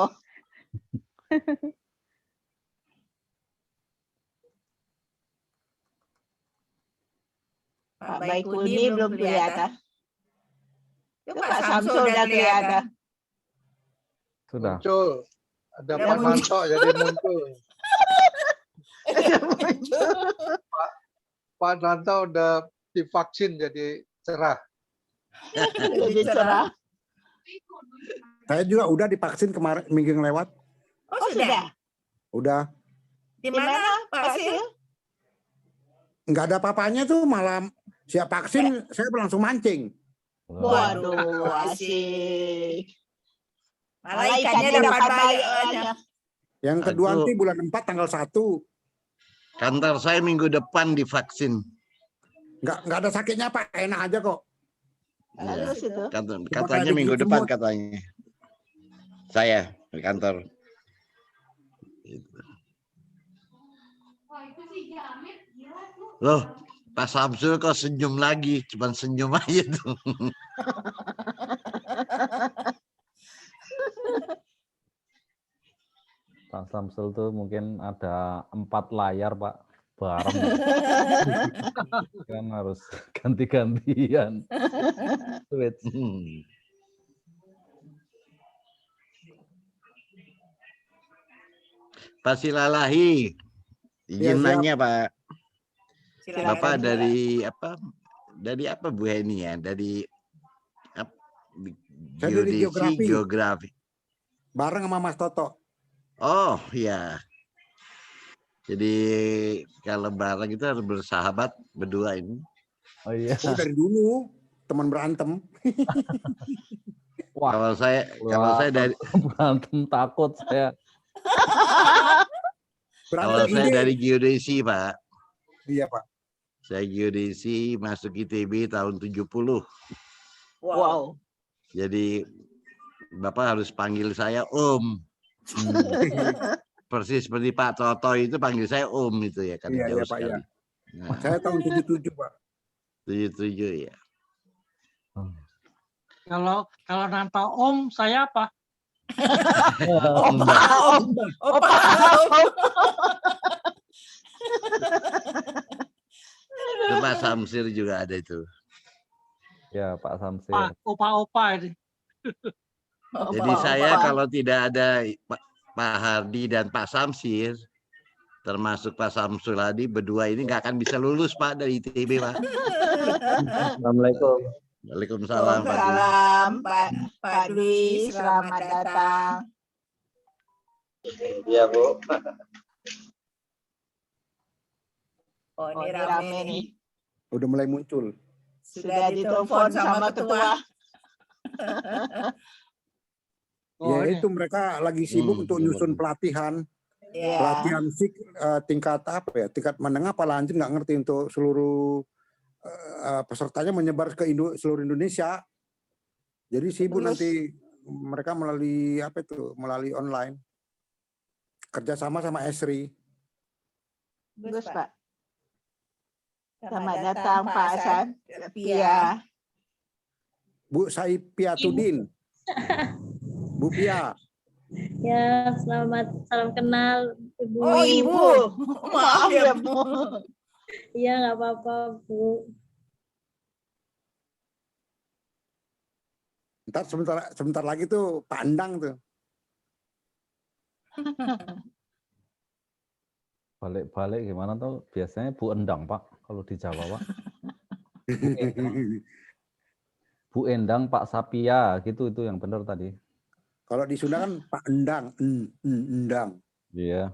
[SPEAKER 1] Pak Baikuni belum kelihatan. Itu Pak Samsul udah kelihatan.
[SPEAKER 5] Sudah.
[SPEAKER 7] Muncul. Ada
[SPEAKER 1] Udah
[SPEAKER 7] Pak Nanto jadi muncul. Pak Nanto udah divaksin jadi cerah.
[SPEAKER 1] Jadi cerah.
[SPEAKER 6] Saya juga udah divaksin kemarin minggu yang lewat.
[SPEAKER 1] Oh, sudah.
[SPEAKER 6] Udah.
[SPEAKER 1] Di mana Pak Sil?
[SPEAKER 6] Nggak ada apa-apanya tuh, malah siap vaksin saya langsung mancing.
[SPEAKER 1] Waduh, asik. Malah ikannya dapat banyak.
[SPEAKER 6] Yang kedua
[SPEAKER 2] Aduh.
[SPEAKER 6] nanti bulan 4 tanggal 1.
[SPEAKER 2] Kantor saya minggu depan divaksin.
[SPEAKER 6] Nggak ada sakitnya Pak, enak aja kok.
[SPEAKER 1] Halus itu.
[SPEAKER 2] Katanya minggu depan katanya. Saya di kantor. Loh, Pak Samsul kok senyum lagi? Cuman senyum aja tuh.
[SPEAKER 5] Pak Samsul tuh mungkin ada 4 layar Pak bareng. Kan harus ganti-gantian. Switch.
[SPEAKER 2] Pak Silalahi, izin
[SPEAKER 6] siap.
[SPEAKER 2] nanya Pak.
[SPEAKER 1] Silakan,
[SPEAKER 2] Bapak
[SPEAKER 1] silakan.
[SPEAKER 2] dari apa Bu Heni ya? Dari
[SPEAKER 6] Saya dari
[SPEAKER 2] geodesi, geografi.
[SPEAKER 6] Bareng sama Mas Toto.
[SPEAKER 2] Oh ya. Jadi kalau bareng itu harus bersahabat berdua ini.
[SPEAKER 5] Oh iya.
[SPEAKER 6] Oh, dari dulu teman berantem.
[SPEAKER 5] Wah,
[SPEAKER 2] Kalau saya dari
[SPEAKER 5] berantem takut saya.
[SPEAKER 2] kalau saya
[SPEAKER 6] ide.
[SPEAKER 2] dari geodesi, Pak.
[SPEAKER 6] Iya Pak.
[SPEAKER 2] Saya geodesi masuk ITB tahun 70.
[SPEAKER 1] Wow.
[SPEAKER 2] Jadi Bapak harus panggil saya Om. Persis seperti Pak Toto itu panggil saya Om itu ya kan.
[SPEAKER 6] Iya,
[SPEAKER 2] Jauh
[SPEAKER 6] iya, Pak,
[SPEAKER 2] sekali.
[SPEAKER 6] iya.
[SPEAKER 2] Nah,
[SPEAKER 6] Saya tahun 77 Pak.
[SPEAKER 2] 77 ya.
[SPEAKER 4] Kalau Nanto Om, saya apa?
[SPEAKER 2] Mbak.
[SPEAKER 1] Opa.
[SPEAKER 2] Itu Pak Samsir juga ada itu.
[SPEAKER 5] Ya Pak Samsir.
[SPEAKER 4] Pak, opa-opa ini.
[SPEAKER 2] Jadi saya kalau tidak ada Pak Hardi dan Pak Samsir, termasuk Pak Samsul Hadi, berdua ini nggak akan bisa lulus Pak dari ITB Pak.
[SPEAKER 5] Assalamualaikum.
[SPEAKER 2] Waalaikumsalam Pak.
[SPEAKER 1] Salam Pak Dwi, selamat datang.
[SPEAKER 7] Iya Bu.
[SPEAKER 1] Oh, ini rame nih.
[SPEAKER 6] Udah mulai muncul.
[SPEAKER 1] Sudah ditelepon sama ketua.
[SPEAKER 4] Oh,
[SPEAKER 6] Ya
[SPEAKER 4] ini.
[SPEAKER 6] itu mereka lagi sibuk untuk nyusun pelatihan.
[SPEAKER 1] Ya.
[SPEAKER 6] Pelatihan tingkat apa ya? Tingkat menengah apa lanjut nggak ngerti untuk seluruh pesertanya menyebar ke seluruh Indonesia. Jadi sibuk
[SPEAKER 1] Terus?
[SPEAKER 6] nanti mereka melalui apa itu? Melalui online. Kerjasama sama Esri.
[SPEAKER 1] Bagus Pak. Selamat datang Pak Hasan. Iya.
[SPEAKER 6] Bu Saipiatudin. Bu Pia.
[SPEAKER 3] Ya, selamat salam kenal Ibu.
[SPEAKER 1] Oh, Ibu. Maaf ya, Bu.
[SPEAKER 3] Iya, nggak apa-apa, Bu.
[SPEAKER 6] Ntar sebentar lagi tuh Pak Endang tuh.
[SPEAKER 5] Balik-balik gimana tuh? Biasanya Bu Endang, Pak, kalau di Jawa, Pak. Bu Endang, Pak Sapia, gitu itu yang benar tadi.
[SPEAKER 6] Kalau di Sunda kan Pak Endang, Endang.
[SPEAKER 5] Iya.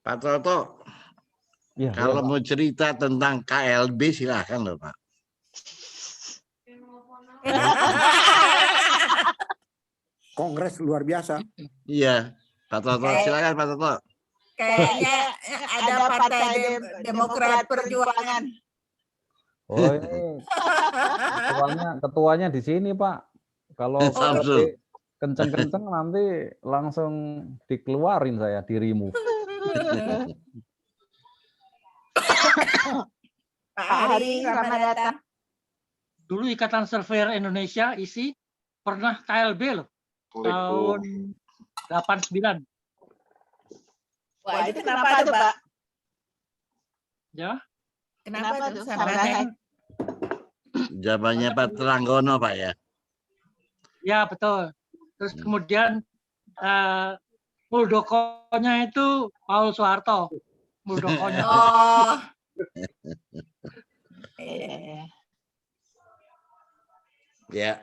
[SPEAKER 2] Pak Toto,
[SPEAKER 5] Iya,
[SPEAKER 2] kalau
[SPEAKER 5] iya, Pak.
[SPEAKER 2] mau cerita tentang KLB silahkan loh Pak.
[SPEAKER 6] Kongres luar biasa.
[SPEAKER 2] Iya, Pak Toto, silakan Pak Toto.
[SPEAKER 1] Kayaknya ada Partai Demokrat Perjuangan.
[SPEAKER 5] Oh, ini ketuanya di sini, Pak. Kalau
[SPEAKER 2] Samsul.
[SPEAKER 5] kenceng-kenceng nanti langsung dikeluarin saya, di remove.
[SPEAKER 1] Pak Hari, selamat datang.
[SPEAKER 4] Dulu Ikatan Surveyor Indonesia isi pernah KLB loh. Tahun 89.
[SPEAKER 1] Wah, itu kenapa tuh, Pak?
[SPEAKER 4] Ya.
[SPEAKER 1] Kenapa tuh sampai
[SPEAKER 2] Jawabannya Pak Tranggono, Pak ya.
[SPEAKER 4] Ya, betul. Terus kemudian Muldokonya itu Paul Soeharto. Muldokonya.
[SPEAKER 1] Oh.
[SPEAKER 2] Ya.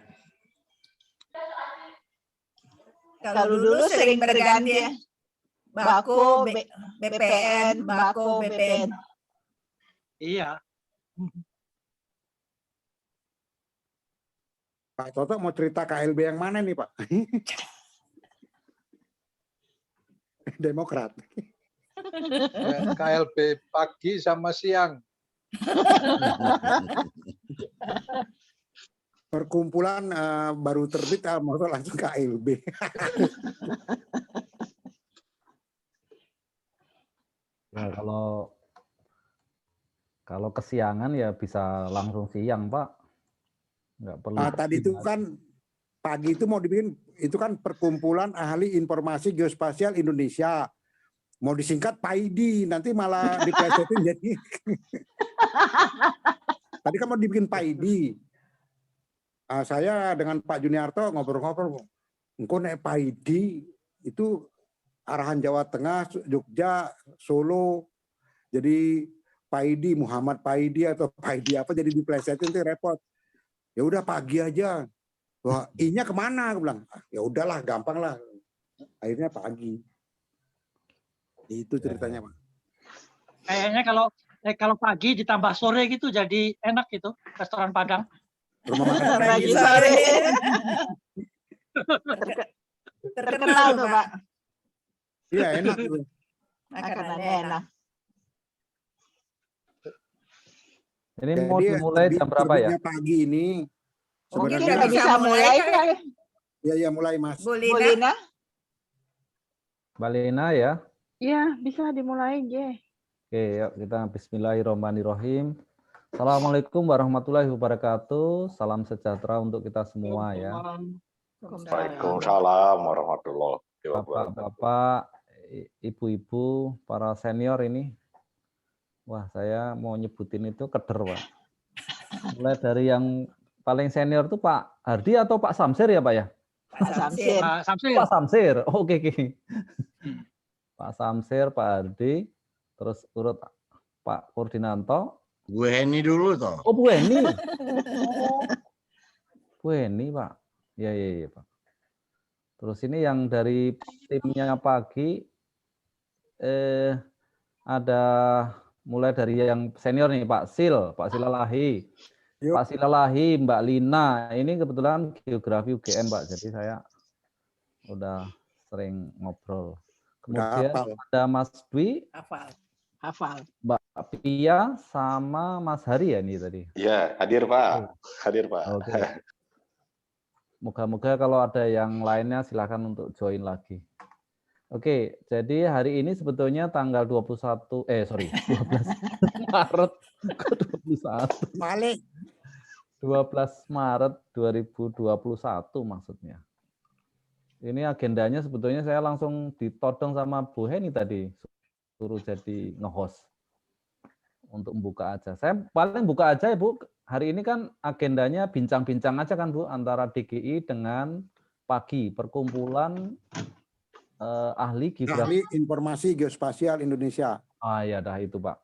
[SPEAKER 1] Kalau dulu sering berganti ya. Bako, BPN, Bako, BPN.
[SPEAKER 4] Iya.
[SPEAKER 6] Pak Toto mau cerita KLB yang mana nih, Pak? Demokrat.
[SPEAKER 7] KLB pagi sama siang.
[SPEAKER 6] Perkumpulan baru terbit, mau langsung KLB.
[SPEAKER 5] Ya, kalau kesiangan ya bisa langsung siang, Pak. Nggak perlu.
[SPEAKER 6] Tadi itu kan pagi itu mau dibikin, itu kan Perkumpulan Ahli Informasi Geospasial Indonesia. Mau disingkat PAIDI, nanti malah diplesetin jadi. Tadi kan mau dibikin PAIDI. Saya dengan Pak Juniarto ngobrol-ngobrol. Engkau naik PAIDI itu arahan Jawa Tengah, Jogja, Solo. Jadi PAIDI, Muhammad PAIDI atau PAIDI apa jadi diplesetin itu repot. Ya udah pagi aja. Wah, I-nya kemana? Aku bilang, ya udahlah, gampang lah. Akhirnya pagi. Itu ceritanya, Pak.
[SPEAKER 4] Kayaknya kalau pagi ditambah sore gitu jadi enak gitu restoran Padang.
[SPEAKER 1] Pagi sore. Terkenal tuh, Pak.
[SPEAKER 6] Iya, enak itu.
[SPEAKER 1] Makanannya enak.
[SPEAKER 5] Ini mau dimulai jam berapa ya?
[SPEAKER 6] Pagi ini.
[SPEAKER 1] Mungkin udah bisa mulai kan?
[SPEAKER 6] Ya, mulai, Mas.
[SPEAKER 1] Bu Lina.
[SPEAKER 5] Mbak Lina ya.
[SPEAKER 9] Iya, bisa dimulai, J.
[SPEAKER 5] Oke, yuk kita bismillahirrahmanirrahim. Assalamualaikum warahmatullahi wabarakatuh. Salam sejahtera untuk kita semua ya.
[SPEAKER 10] Waalaikumsalam warahmatullahi wabarakatuh.
[SPEAKER 5] Bapak-bapak, ibu-ibu, para senior ini. Wah, saya mau nyebutin itu keder, Pak. Mulai dari yang paling senior tuh Pak Hardi atau Pak Samsir ya, Pak ya?
[SPEAKER 1] Pak Samsir.
[SPEAKER 5] Pak Samsir. Oke. Pak Samsir, Pak Hardi, terus urut Pak Koordinanto.
[SPEAKER 2] Bu Heni dulu toh.
[SPEAKER 5] Oh, Bu Heni. Bu Heni, Pak. Iya, Pak. Terus ini yang dari timnya pagi ada mulai dari yang senior nih, Pak Silalahi. Pak Silalahi, Mbak Lina. Ini kebetulan geografi UGM, Pak. Jadi saya udah sering ngobrol. Kemudian ada Mas Dwi.
[SPEAKER 1] Hafal.
[SPEAKER 5] Mbak Pia sama Mas Hari ya ini tadi.
[SPEAKER 10] Iya, hadir Pak. Hadir Pak.
[SPEAKER 5] Oke. Moga-moga kalau ada yang lainnya silakan untuk join lagi. Oke, jadi hari ini sebetulnya tanggal 12 Maret ke 21.
[SPEAKER 6] Balik.
[SPEAKER 5] 12 Maret 2021 maksudnya. Ini agendanya sebetulnya saya langsung ditodong sama Bu Heni tadi, suruh jadi nge-host untuk membuka aja. Saya paling buka aja ya Bu, hari ini kan agendanya bincang-bincang aja kan Bu, antara DGI dengan PAGI, Perkumpulan Ahli Geografi.
[SPEAKER 6] Ahli Informasi Geospasial Indonesia.
[SPEAKER 5] Ah ya dah itu Pak.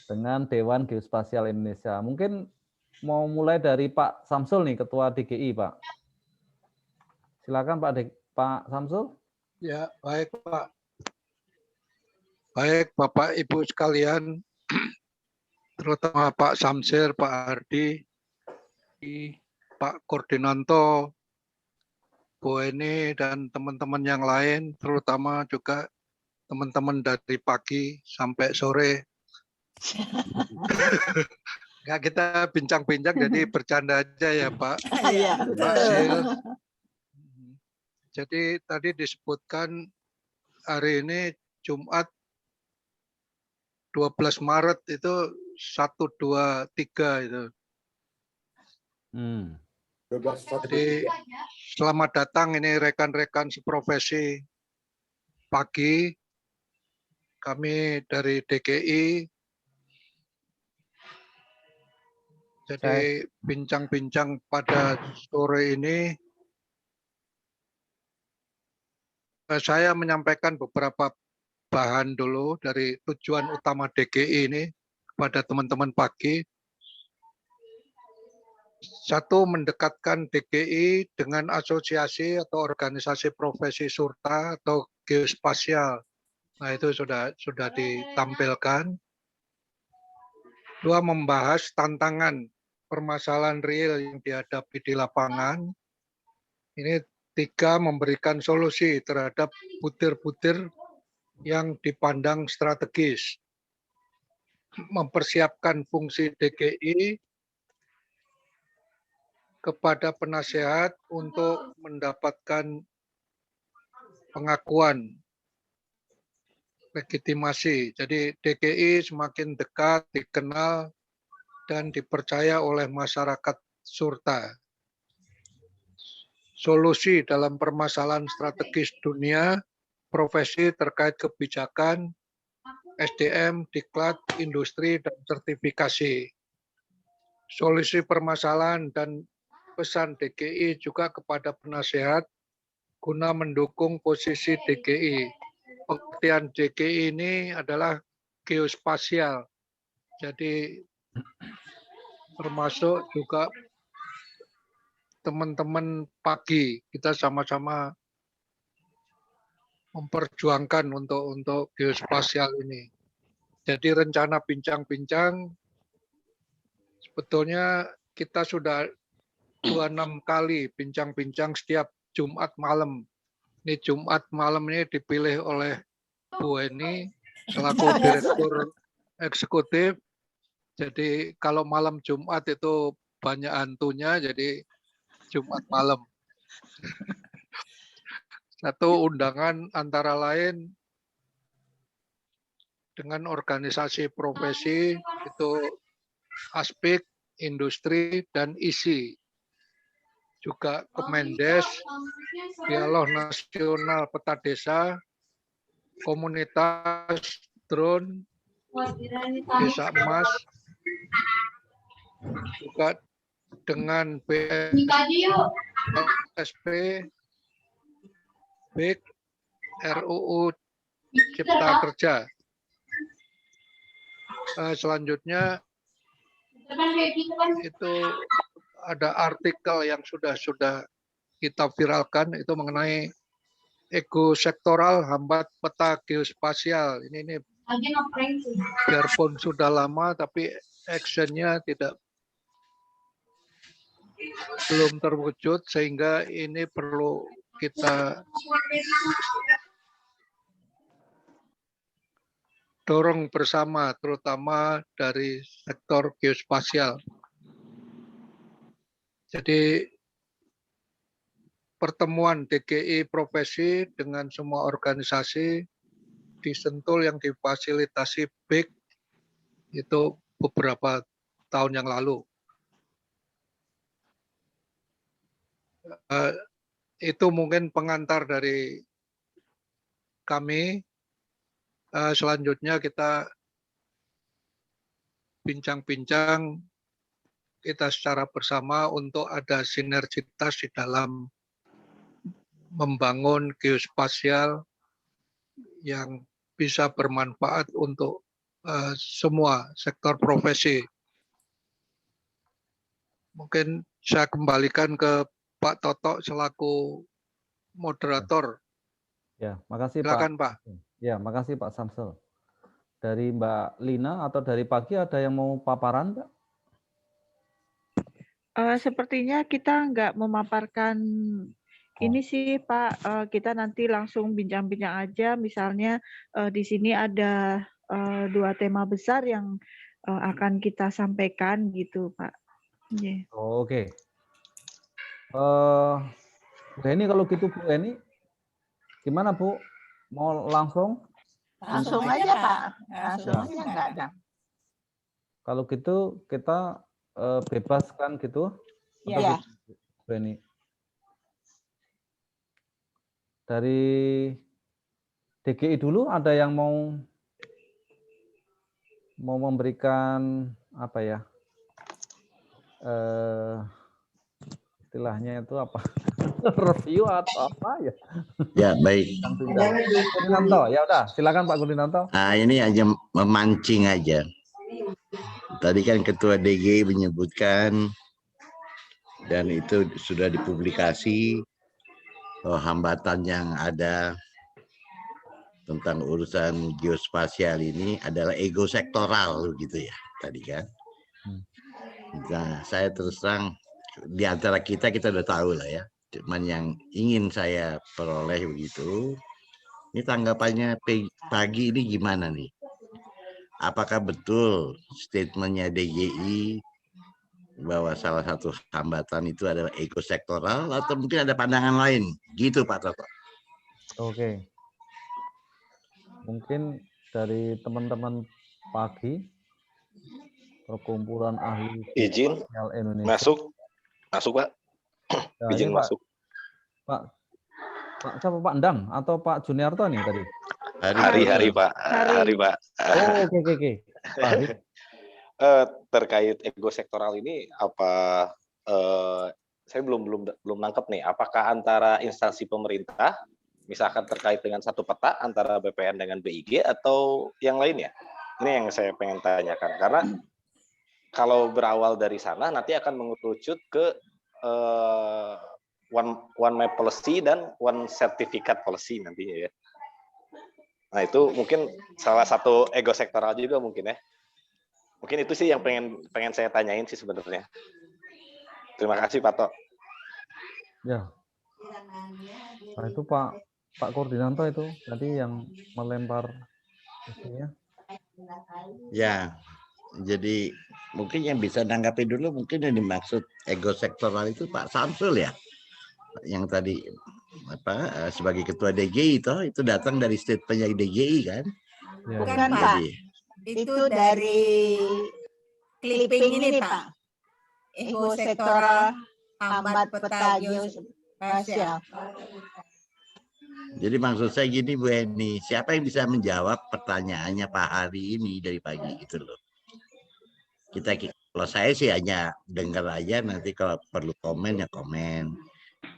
[SPEAKER 5] Dengan Dewan Geospasial Indonesia. Mungkin mau mulai dari Pak Samsul nih, Ketua DGI Pak. Silakan Pak Samsul.
[SPEAKER 7] Ya, baik Pak. Baik Bapak Ibu sekalian, terutama Pak Samsir, Pak Hardi, Pak Koordinanto, Bu Eni, dan teman-teman yang lain, terutama juga teman-teman dari pagi sampai sore. Nggak, kita bincang-bincang, jadi bercanda aja ya Pak.
[SPEAKER 1] Iya.
[SPEAKER 7] Jadi tadi disebutkan hari ini Jumat 12 Maret itu 1, 2, 3 itu. Jadi selamat datang ini rekan-rekan seprofesi pagi. Kami dari DGI. Jadi bincang-bincang pada sore ini saya menyampaikan beberapa bahan dulu dari tujuan utama DGI ini kepada teman-teman pagi. Satu, mendekatkan DGI dengan asosiasi atau organisasi profesi surta atau geospasial. Nah, itu sudah ditampilkan. Dua, membahas tantangan permasalahan real yang dihadapi di lapangan. Ini tiga, memberikan solusi terhadap butir-butir yang dipandang strategis. Mempersiapkan fungsi DGI kepada penasehat untuk mendapatkan pengakuan legitimasi. Jadi DGI semakin dekat, dikenal, dan dipercaya oleh masyarakat surta. Solusi dalam permasalahan strategis dunia, profesi terkait kebijakan, SDM, diklat, industri, dan sertifikasi. Solusi permasalahan dan pesan DGI juga kepada penasehat guna mendukung posisi DGI. Pengertian DGI ini adalah geospasial. Jadi termasuk juga teman-teman pagi, kita sama-sama memperjuangkan untuk geospasial ini. Jadi rencana bincang-bincang sebetulnya kita sudah 26 kali bincang-bincang setiap Jumat malam. Ini Jumat malam ini dipilih oleh Bu Eni selaku Direktur Eksekutif. Jadi kalau malam Jumat itu banyak hantunya, jadi Jumat malam. Satu undangan antara lain dengan organisasi profesi itu Aspik, Industri, dan ISI. Juga Kemendes, Dialog Nasional Peta Desa, Komunitas Drone, Desa Emas, juga dengan BSP, BIK, RUU Cipta Kerja. Selanjutnya itu ada artikel yang sudah kita viralkan itu mengenai ekosektoral hambat peta geospasial. Ini biarpun sudah lama tapi actionnya belum terwujud, sehingga ini perlu kita dorong bersama, terutama dari sektor geospasial. Jadi pertemuan DGI profesi dengan semua organisasi di Sentul yang difasilitasi BIK itu beberapa tahun yang lalu. Itu mungkin pengantar dari kami. Selanjutnya kita bincang-bincang kita secara bersama untuk ada sinergitas di dalam membangun geospasial yang bisa bermanfaat untuk semua sektor profesi. Mungkin saya kembalikan ke Pak Toto selaku moderator.
[SPEAKER 5] Ya, makasih
[SPEAKER 7] Silakan,
[SPEAKER 5] Pak.
[SPEAKER 7] Pak.
[SPEAKER 5] Ya, makasih Pak Samsul. Dari Mbak Lina atau dari Pagi ada yang mau paparan, Mbak?
[SPEAKER 9] Sepertinya kita nggak memaparkan ini sih Pak, kita nanti langsung bincang-bincang aja. Misalnya di sini ada 2 tema besar yang akan kita sampaikan gitu Pak. Yeah.
[SPEAKER 5] Oh, oke. Bu Eni kalau gitu Bu Eni, gimana Bu? Mau langsung?
[SPEAKER 1] Langsung aja Pak, langsung aja nggak ada.
[SPEAKER 5] Kalau gitu kita bebas kan gitu?
[SPEAKER 1] Iya.
[SPEAKER 5] Bu Eni. Dari DGI dulu ada yang mau memberikan apa ya? Istilahnya itu apa? Review atau apa ya?
[SPEAKER 2] Ya, baik.
[SPEAKER 5] Gurdinanto, ya udah, silakan Pak Gurdinanto.
[SPEAKER 2] Nah, ini hanya memancing aja. Tadi kan Ketua DGI menyebutkan dan itu sudah dipublikasi hambatan yang ada tentang urusan geospasial ini adalah ego sektoral gitu ya tadi kan. Nah, saya terus terang di antara kita udah tahu lah ya. Cuman yang ingin saya peroleh begitu. Ini tanggapannya Pagi ini gimana nih? Apakah betul statementnya DGI bahwa salah satu hambatan itu adalah ego sektoral atau mungkin ada pandangan lain? Gitu Pak Toto.
[SPEAKER 5] Oke. Mungkin dari teman-teman Pagi, Perkumpulan Ahli
[SPEAKER 10] Izin
[SPEAKER 5] Indonesia.
[SPEAKER 10] Masuk Pak.
[SPEAKER 5] Nah,
[SPEAKER 10] Izin
[SPEAKER 5] Pak,
[SPEAKER 10] masuk.
[SPEAKER 5] Pak siapa Pak Endang atau Pak Juniarto nih tadi?
[SPEAKER 10] Hari Pak. Hari Pak.
[SPEAKER 5] Oh, oke. Pak Hari.
[SPEAKER 10] Terkait ego sektoral ini apa saya belum nangkep nih, apakah antara instansi pemerintah misalkan terkait dengan satu peta antara BPN dengan BIG atau yang lainnya? Ini yang saya pengen tanyakan karena kalau berawal dari sana nanti akan mengerucut ke one map policy dan one certificate policy nantinya ya. Nah itu mungkin salah satu ego sektoral juga mungkin ya. Mungkin itu sih yang pengen saya tanyain sih sebenarnya. Terima kasih Pak Tok.
[SPEAKER 5] Ya. Nah itu Pak Gurdinanto itu tadi yang melempar isunya.
[SPEAKER 2] Ya, jadi mungkin yang bisa nanggapi dulu mungkin yang dimaksud ego sektoral itu Pak Samsul ya, yang tadi sebagai ketua DGI itu datang dari statementnya DGI kan?
[SPEAKER 5] Ya.
[SPEAKER 1] Bukan Pak, itu dari clipping ini Pak. Ego sektoral hambat peta geospasial.
[SPEAKER 2] Jadi maksud saya gini Bu Eni, siapa yang bisa menjawab pertanyaannya Pak Hari ini dari pagi gitu loh. Kalau saya sih hanya dengar aja, nanti kalau perlu komen ya komen.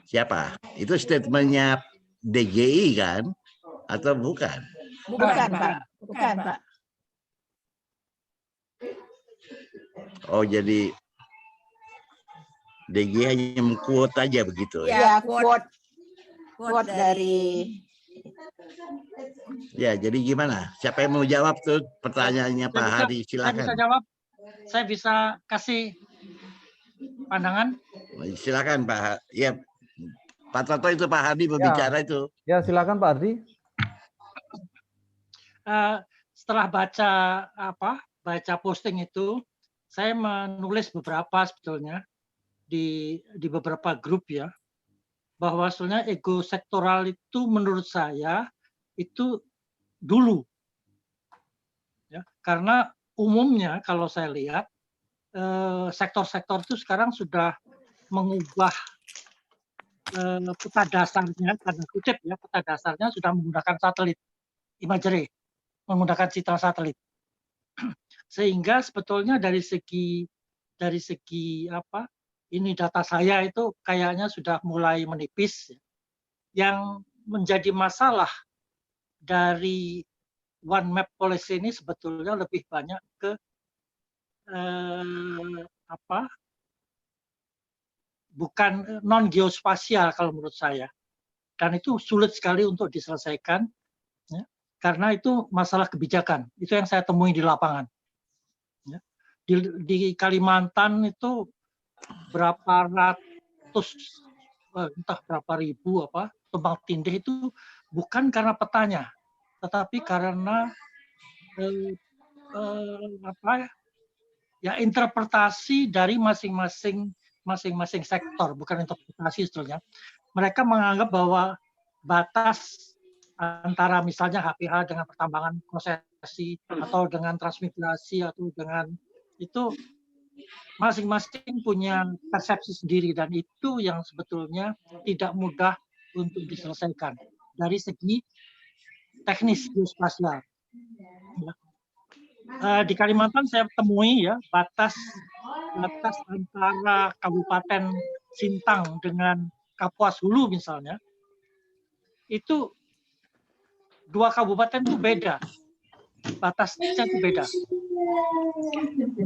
[SPEAKER 2] Siapa? Itu statementnya DGI kan? Atau bukan?
[SPEAKER 1] Bukan Pak, bukan Pak.
[SPEAKER 2] Oh jadi DGI hanya meng-quote aja begitu
[SPEAKER 1] ya? Ya, quote dari.
[SPEAKER 2] Ya, jadi gimana? Siapa yang mau jawab tuh pertanyaannya Pak Hari? Silakan.
[SPEAKER 4] Saya bisa jawab. Saya bisa kasih pandangan.
[SPEAKER 2] Silakan Pak. Ya, Pak Toto itu Pak Hadi berbicara itu.
[SPEAKER 5] Ya, silakan Pak Hadi.
[SPEAKER 4] Setelah baca posting itu, saya menulis beberapa sebetulnya di beberapa grup ya. bahwa sebenarnya ego sektoral itu menurut saya itu dulu, ya, karena umumnya kalau saya lihat sektor-sektor itu sekarang sudah mengubah peta dasarnya, tanda kutip ya, peta dasarnya sudah menggunakan satelit imagery, menggunakan citra satelit. Sehingga sebetulnya dari segi apa ini data saya itu kayaknya sudah mulai menipis. Yang menjadi masalah dari One Map Policy ini sebetulnya lebih banyak ke apa? Bukan non geospasial kalau menurut saya, dan itu sulit sekali untuk diselesaikan, ya, karena itu masalah kebijakan. Itu yang saya temui di lapangan. Ya. Di Kalimantan itu berapa ratus, entah berapa ribu apa tumpang tindih itu bukan karena petanya, tetapi karena apa ya interpretasi dari masing-masing sektor, bukan interpretasi sebetulnya. Mereka menganggap bahwa batas antara misalnya HPH dengan pertambangan prosesi atau dengan transmigrasi atau dengan itu masing-masing punya persepsi sendiri, dan itu yang sebetulnya tidak mudah untuk diselesaikan dari segi teknis geospasial. Di Kalimantan saya temui ya batas antara Kabupaten Sintang dengan Kapuas Hulu misalnya, itu dua kabupaten itu beda, batasnya itu beda,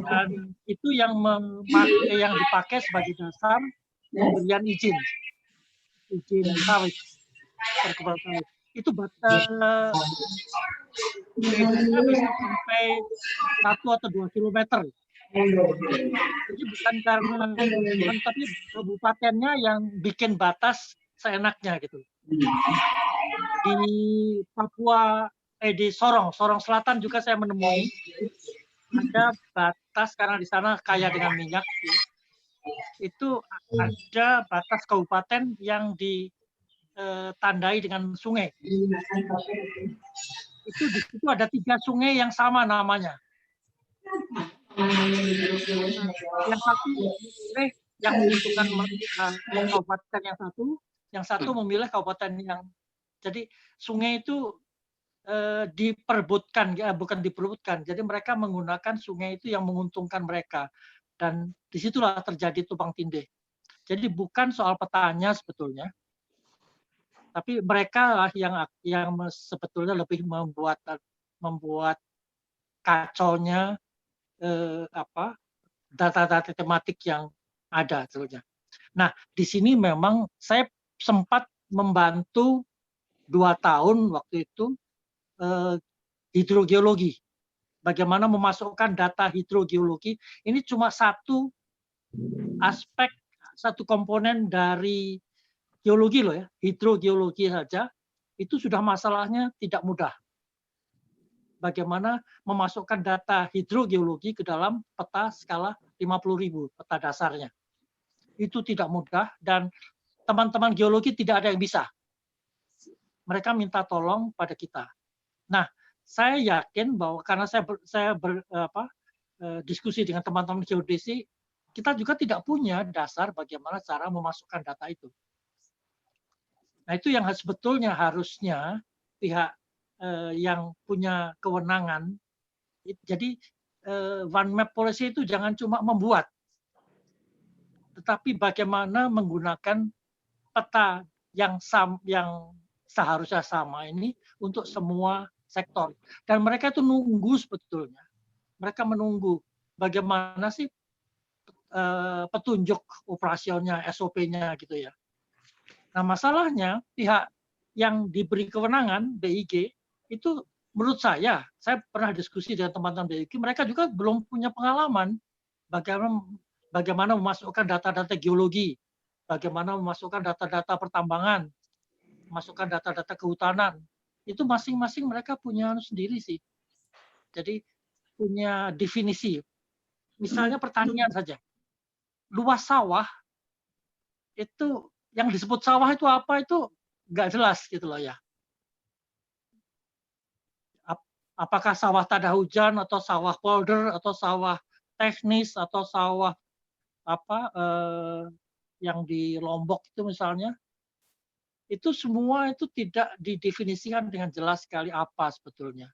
[SPEAKER 4] dan itu yang dipakai sebagai dasar pemberian izin sawit, perkebunan sawit. Itu batas bedanya bisa sampai 1 atau 2 kilometer. Jadi bukan karena, tapi kabupatennya yang bikin batas seenaknya gitu. Di Papua, di Sorong Selatan juga saya menemui ada batas, karena di sana kaya dengan minyak. Itu ada batas kabupaten yang ditandai dengan sungai. Itu di situ ada 3 sungai yang sama namanya. Yang satu memilih yang menguntungkan kabupaten yang satu memilih kabupaten yang, jadi sungai itu diperebutkan, bukan diperebutkan, jadi mereka menggunakan sungai itu yang menguntungkan mereka, dan disitulah terjadi tumpang tindih. Jadi bukan soal petanya sebetulnya, tapi mereka lah yang sebetulnya lebih membuat kacaunya data-data tematik yang ada sebetulnya. Nah, di sini memang saya sempat membantu 2 tahun waktu itu hidrogeologi. Bagaimana memasukkan data hidrogeologi, ini cuma satu aspek, satu komponen dari geologi loh ya, hidrogeologi saja, itu sudah masalahnya tidak mudah. Bagaimana memasukkan data hidrogeologi ke dalam peta skala 50.000, peta dasarnya. Itu tidak mudah, dan teman-teman geologi tidak ada yang bisa. Mereka minta tolong pada kita. Nah, saya yakin bahwa karena saya diskusi dengan teman-teman geodesi, kita juga tidak punya dasar bagaimana cara memasukkan data itu. Nah, itu yang sebetulnya harusnya pihak yang punya kewenangan. Jadi One Map Policy itu jangan cuma membuat, tetapi bagaimana menggunakan peta yang seharusnya sama ini untuk semua sektor. Dan mereka itu nunggu sebetulnya. Mereka menunggu bagaimana sih petunjuk operasionalnya, SOP-nya gitu ya. Nah, masalahnya pihak yang diberi kewenangan, BIG, itu menurut saya pernah diskusi dengan teman-teman BIG, mereka juga belum punya pengalaman bagaimana memasukkan data-data geologi, bagaimana memasukkan data-data pertambangan, memasukkan data-data kehutanan. Itu masing-masing mereka punya sendiri sih. Jadi punya definisi. Misalnya pertanian saja. Luas sawah itu yang disebut sawah itu apa itu nggak jelas gitu loh ya. Apakah sawah tada hujan atau sawah polder atau sawah teknis atau sawah yang di Lombok itu misalnya, itu semua itu tidak didefinisikan dengan jelas sekali apa sebetulnya.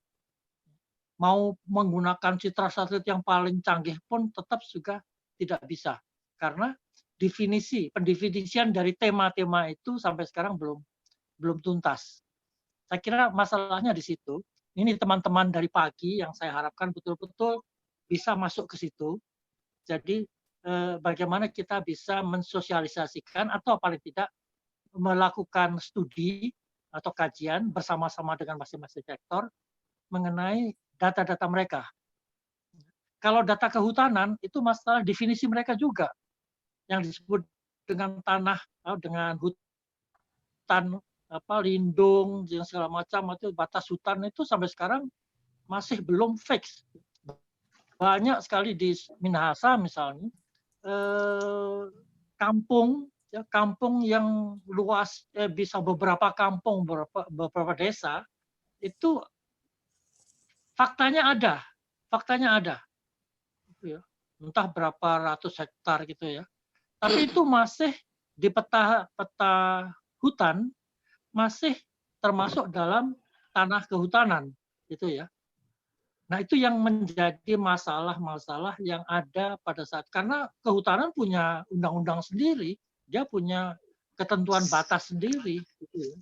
[SPEAKER 4] Mau menggunakan citra satelit yang paling canggih pun tetap juga tidak bisa, karena pendefinisian dari tema-tema itu sampai sekarang belum tuntas. Saya kira masalahnya di situ. Ini teman-teman dari pagi yang saya harapkan betul-betul bisa masuk ke situ. Jadi bagaimana kita bisa mensosialisasikan atau paling tidak melakukan studi atau kajian bersama-sama dengan masing-masing sektor mengenai data-data mereka. Kalau data kehutanan itu masalah definisi mereka juga. Yang disebut dengan tanah, dengan hutan lindung, segala macam itu batas hutan itu sampai sekarang masih belum fix. Banyak sekali di Minahasa misalnya kampung yang luas bisa beberapa kampung, beberapa desa itu faktanya ada, gitu ya. Entah berapa ratus hektar gitu ya. Tapi itu masih di peta hutan masih termasuk dalam tanah kehutanan, gitu ya. Nah itu yang menjadi masalah-masalah yang ada pada saat, karena kehutanan punya undang-undang sendiri, dia punya ketentuan batas sendiri, gitu ya.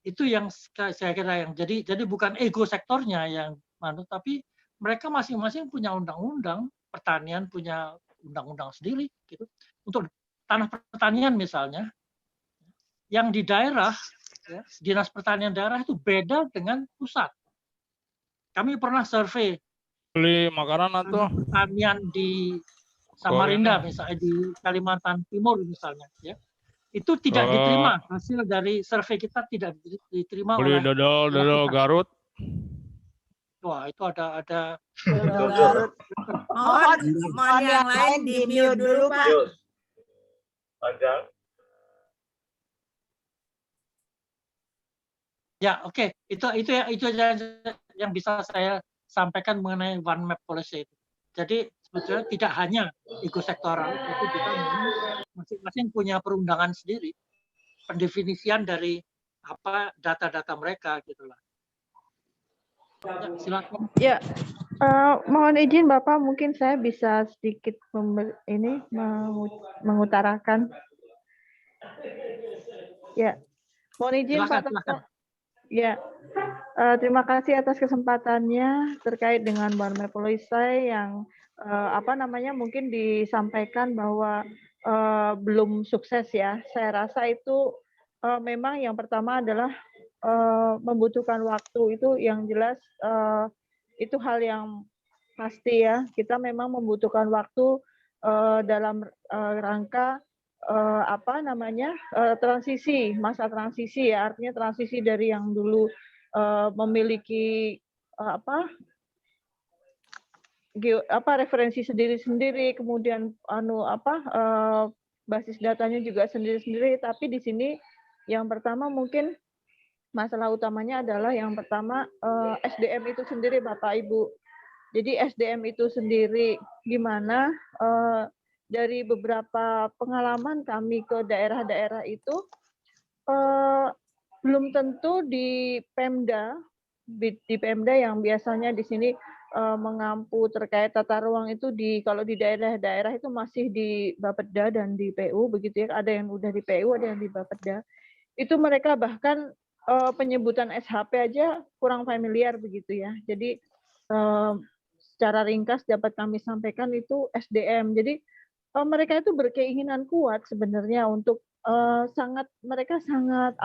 [SPEAKER 4] Itu yang saya kira yang jadi bukan ego sektornya yang tapi mereka masing-masing punya undang-undang, pertanian punya undang-undang sendiri, gitu. Untuk tanah pertanian misalnya, yang di daerah, ya, dinas pertanian daerah itu beda dengan pusat. Kami pernah survei
[SPEAKER 8] beli makanan atau
[SPEAKER 4] pertanian di Samarinda, misalnya di Kalimantan Timur misalnya, ya, itu tidak diterima, hasil dari survei kita tidak diterima
[SPEAKER 8] beli
[SPEAKER 4] oleh
[SPEAKER 8] dodol Garut.
[SPEAKER 4] Wah itu ada
[SPEAKER 1] Garut. Mohon yang lain di mute dulu Pak.
[SPEAKER 4] Ya, oke. Itu yang bisa saya sampaikan mengenai one map policy itu. Jadi sebetulnya tidak hanya ego sektoral, tapi kita masing-masing punya perundangan sendiri, pendefinisian dari data-data mereka gitulah. Ya, silakan.
[SPEAKER 9] Ya, mohon izin Bapak, mungkin saya bisa sedikit mengutarakan. Ya, mohon izin
[SPEAKER 4] Silakan,
[SPEAKER 9] Pak.
[SPEAKER 4] silakan.
[SPEAKER 9] Ya, terima kasih atas kesempatannya terkait dengan one map policy yang mungkin disampaikan bahwa belum sukses ya. Saya rasa itu memang yang pertama adalah membutuhkan waktu, itu yang jelas itu hal yang pasti ya. Kita memang membutuhkan waktu dalam rangka masa transisi ya, artinya transisi dari yang dulu memiliki referensi sendiri-sendiri, kemudian basis datanya juga sendiri-sendiri, tapi di sini yang pertama mungkin masalah utamanya adalah yang pertama SDM itu sendiri Bapak Ibu. Jadi SDM itu sendiri gimana dari beberapa pengalaman kami ke daerah-daerah itu belum tentu di Pemda yang biasanya di sini mengampu terkait tata ruang itu kalau di daerah-daerah itu masih di Bapeda dan di PU begitu ya, ada yang udah di PU, ada yang di Bapeda. Itu mereka bahkan penyebutan SHP aja kurang familiar begitu ya. Jadi secara ringkas dapat kami sampaikan itu SDM. Jadi mereka itu berkeinginan kuat sebenarnya untuk mereka sangat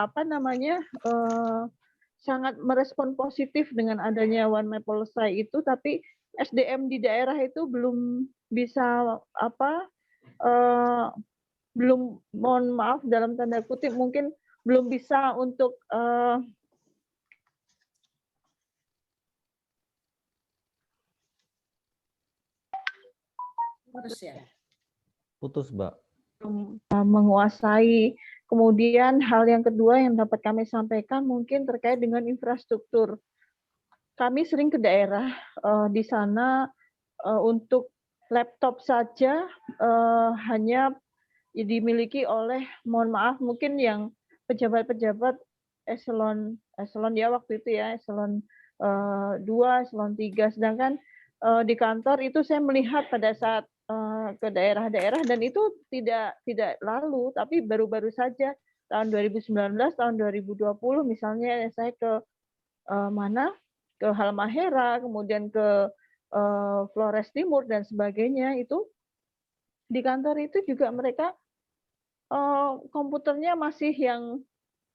[SPEAKER 9] sangat merespon positif dengan adanya one map policy itu, tapi SDM di daerah itu belum bisa belum, mohon maaf dalam tanda kutip, mungkin belum bisa untuk
[SPEAKER 5] Putus, Mbak.
[SPEAKER 9] menguasai. Kemudian hal yang kedua yang dapat kami sampaikan mungkin terkait dengan infrastruktur. Kami sering ke daerah, di sana untuk laptop saja hanya dimiliki oleh, mohon maaf, mungkin yang pejabat-pejabat eselon ya waktu itu ya, eselon 2, eselon 3, sedangkan di kantor itu saya melihat pada saat ke daerah-daerah dan itu tidak lalu, tapi baru-baru saja tahun 2019, tahun 2020 misalnya saya ke mana? Ke Halmahera, kemudian ke Flores Timur dan sebagainya, itu di kantor itu juga mereka komputernya masih yang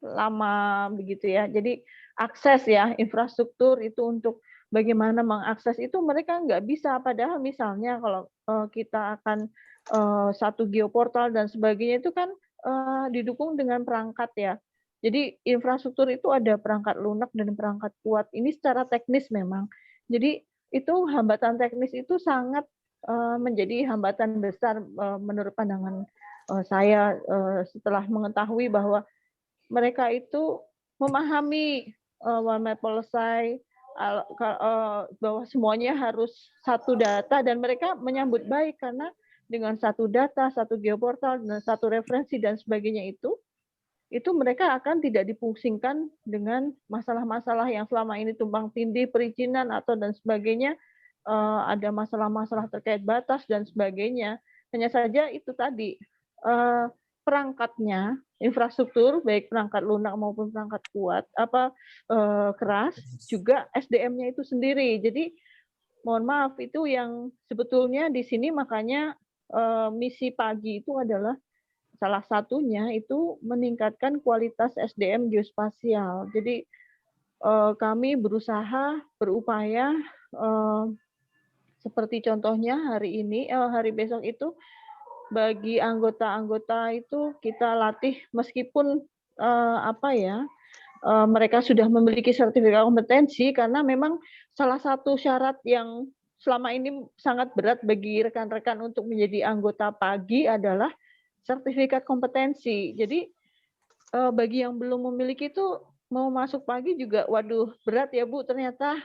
[SPEAKER 9] lama begitu ya. Jadi akses ya infrastruktur itu untuk bagaimana mengakses itu mereka nggak bisa. Padahal misalnya kalau kita akan satu geoportal dan sebagainya itu kan didukung dengan perangkat ya. Jadi infrastruktur itu ada perangkat lunak dan perangkat kuat. Ini secara teknis memang. Jadi itu hambatan teknis itu sangat menjadi hambatan besar menurut pandangan saya setelah mengetahui bahwa mereka itu memahami one map policy bahwa semuanya harus satu data dan mereka menyambut baik karena dengan satu data, satu geoportal, dan satu referensi dan sebagainya itu mereka akan tidak dipusingkan dengan masalah-masalah yang selama ini tumpang tindih, perizinan atau dan sebagainya, ada masalah-masalah terkait batas dan sebagainya. Hanya saja itu tadi perangkatnya, infrastruktur baik perangkat lunak maupun perangkat kuat keras, juga SDM-nya itu sendiri. Jadi mohon maaf itu yang sebetulnya di sini makanya misi pagi itu adalah salah satunya itu meningkatkan kualitas SDM geospasial. Jadi kami berupaya seperti contohnya hari besok itu bagi anggota-anggota itu kita latih meskipun mereka sudah memiliki sertifikat kompetensi karena memang salah satu syarat yang selama ini sangat berat bagi rekan-rekan untuk menjadi anggota pagi adalah sertifikat kompetensi. Jadi bagi yang belum memiliki itu mau masuk pagi juga, waduh berat ya Bu. Ternyata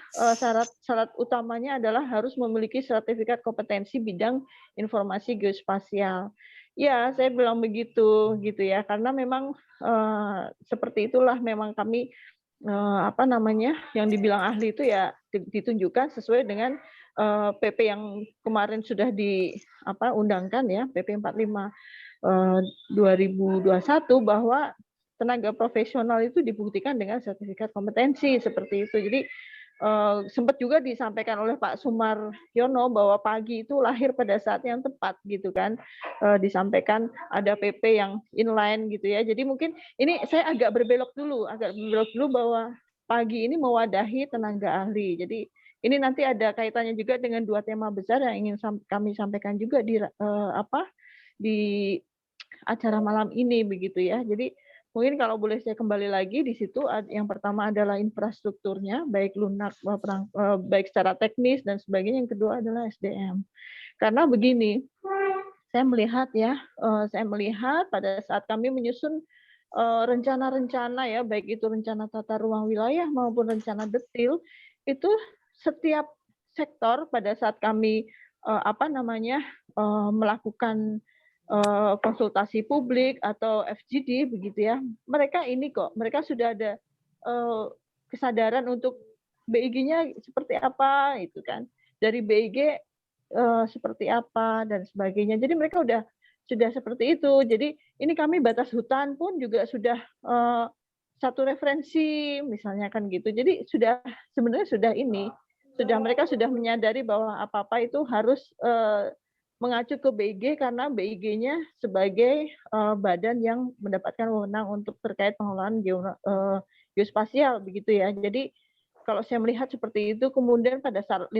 [SPEAKER 9] syarat utamanya adalah harus memiliki sertifikat kompetensi bidang informasi geospasial. Ya, saya bilang begitu gitu ya, karena memang seperti itulah memang kami yang dibilang ahli itu ya ditunjukkan sesuai dengan PP yang kemarin sudah diundangkan ya, PP 45 2021 bahwa tenaga profesional itu dibuktikan dengan sertifikat kompetensi seperti itu. Jadi sempat juga disampaikan oleh Pak Sumaryono bahwa pagi itu lahir pada saat yang tepat gitu kan. Disampaikan ada PP yang inline gitu ya. Jadi mungkin ini saya agak berbelok dulu bahwa pagi ini mewadahi tenaga ahli. Jadi ini nanti ada kaitannya juga dengan dua tema besar yang ingin kami sampaikan juga di acara malam ini begitu ya. Jadi mungkin kalau boleh saya kembali lagi di situ, yang pertama adalah infrastrukturnya, baik lunak, baik secara teknis dan sebagainya. Yang kedua adalah SDM. Karena begini, saya melihat pada saat kami menyusun rencana-rencana ya, baik itu rencana tata ruang wilayah maupun rencana detail, itu setiap sektor pada saat kami melakukan konsultasi publik atau FGD begitu ya, mereka sudah ada kesadaran untuk BIG-nya seperti apa itu kan, dari BIG seperti apa dan sebagainya. Jadi mereka sudah seperti itu. Jadi ini kami batas hutan pun juga sudah satu referensi misalnya kan gitu. Jadi mereka sudah menyadari bahwa apa-apa itu harus mengacu ke BIG karena BIG-nya sebagai badan yang mendapatkan wewenang untuk terkait pengelolaan geospasial begitu ya. Jadi kalau saya melihat seperti itu, kemudian pada saat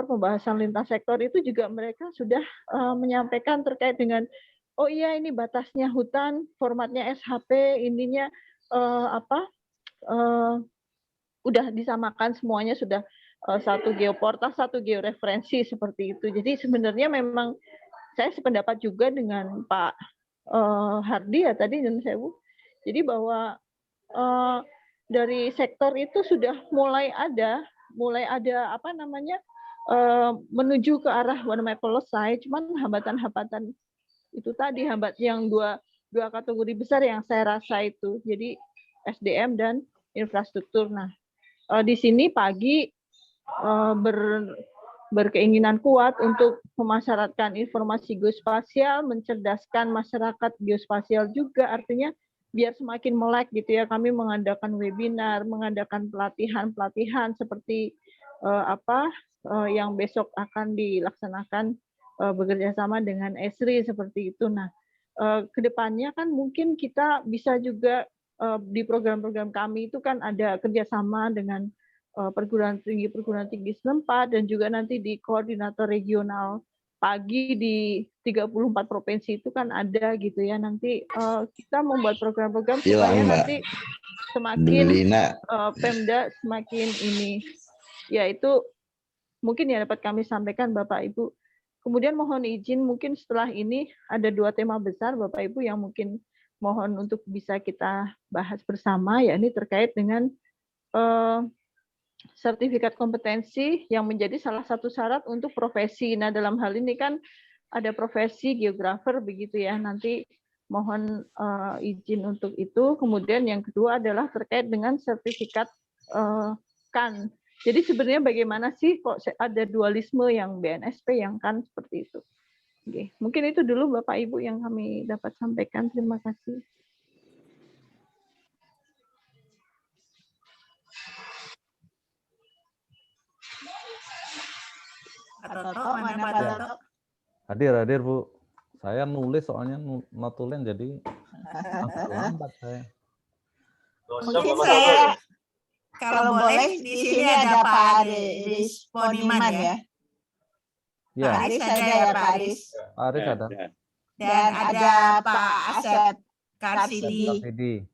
[SPEAKER 9] pembahasan lintas sektor itu juga mereka sudah menyampaikan terkait dengan oh iya ini batasnya hutan, formatnya SHP, ininya udah disamakan semuanya, sudah satu geoportal, satu georeferensi seperti itu. Jadi sebenarnya memang saya sependapat juga dengan Pak Hardi ya tadi dan Sewu. Jadi bahwa dari sektor itu sudah mulai ada apa namanya menuju ke arah one map selesai, cuman hambatan-hambatan itu tadi yang dua kategori besar yang saya rasa itu. Jadi SDM dan infrastruktur. Nah, di sini Pagi berkeinginan kuat untuk memasyaratkan informasi geospasial, mencerdaskan masyarakat geospasial juga, artinya biar semakin melek gitu ya. Kami mengadakan webinar, mengadakan pelatihan seperti yang besok akan dilaksanakan bekerja sama dengan Esri seperti itu. Nah, kedepannya kan mungkin kita bisa juga di program-program kami itu kan ada kerjasama dengan perguruan tinggi setempat dan juga nanti di koordinator regional Pagi di 34 provinsi itu kan ada gitu ya. Nanti kita membuat program-program supaya nanti semakin Pemda semakin ini, yaitu mungkin ya dapat kami sampaikan Bapak Ibu. Kemudian mohon izin mungkin setelah ini ada 2 tema besar Bapak Ibu yang mungkin mohon untuk bisa kita bahas bersama, yakni terkait dengan sertifikat kompetensi yang menjadi salah satu syarat untuk profesi. Nah, dalam hal ini kan ada profesi geografer begitu ya. Nanti mohon izin untuk itu. Kemudian yang kedua adalah terkait dengan sertifikat KAN. Jadi sebenarnya bagaimana sih kok ada dualisme yang BNSP yang KAN seperti itu. Oke, mungkin itu dulu Bapak Ibu yang kami dapat sampaikan. Terima kasih.
[SPEAKER 5] Hadir Bu. Saya nulis soalnya notulen jadi lambat saya.
[SPEAKER 1] Mungkin saya kalau boleh di sini ada Pak Aris Poniman ya.
[SPEAKER 5] Ya.
[SPEAKER 1] Pak Aris ada ya Pak Aris.
[SPEAKER 5] Pak Aris ada.
[SPEAKER 1] Dan ada Pak Asep Karsidi.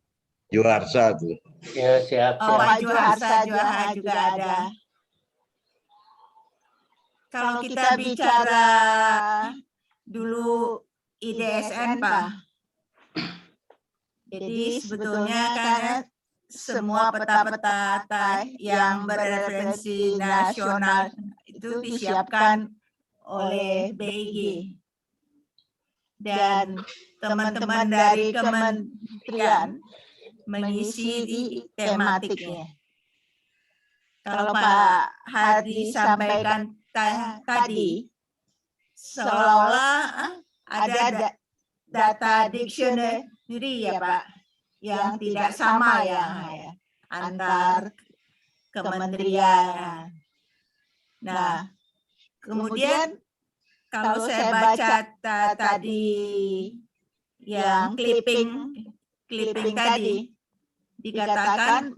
[SPEAKER 2] Juharsa tuh.
[SPEAKER 11] Ya, siap.
[SPEAKER 1] Pak Juharsa juga ada. Kalau kita bicara dulu IDSN Pak, jadi sebetulnya kan semua peta-peta yang bereferensi nasional itu disiapkan oleh BIG. Dan teman-teman dari kementerian mengisi di tematiknya. Kalau Pak Hadi sampaikan tadi, seolah-olah ada data dictionary ya Pak, yang tidak sama ya antar kementerian. Nah, kemudian kalau saya baca tadi yang clipping tadi, dikatakan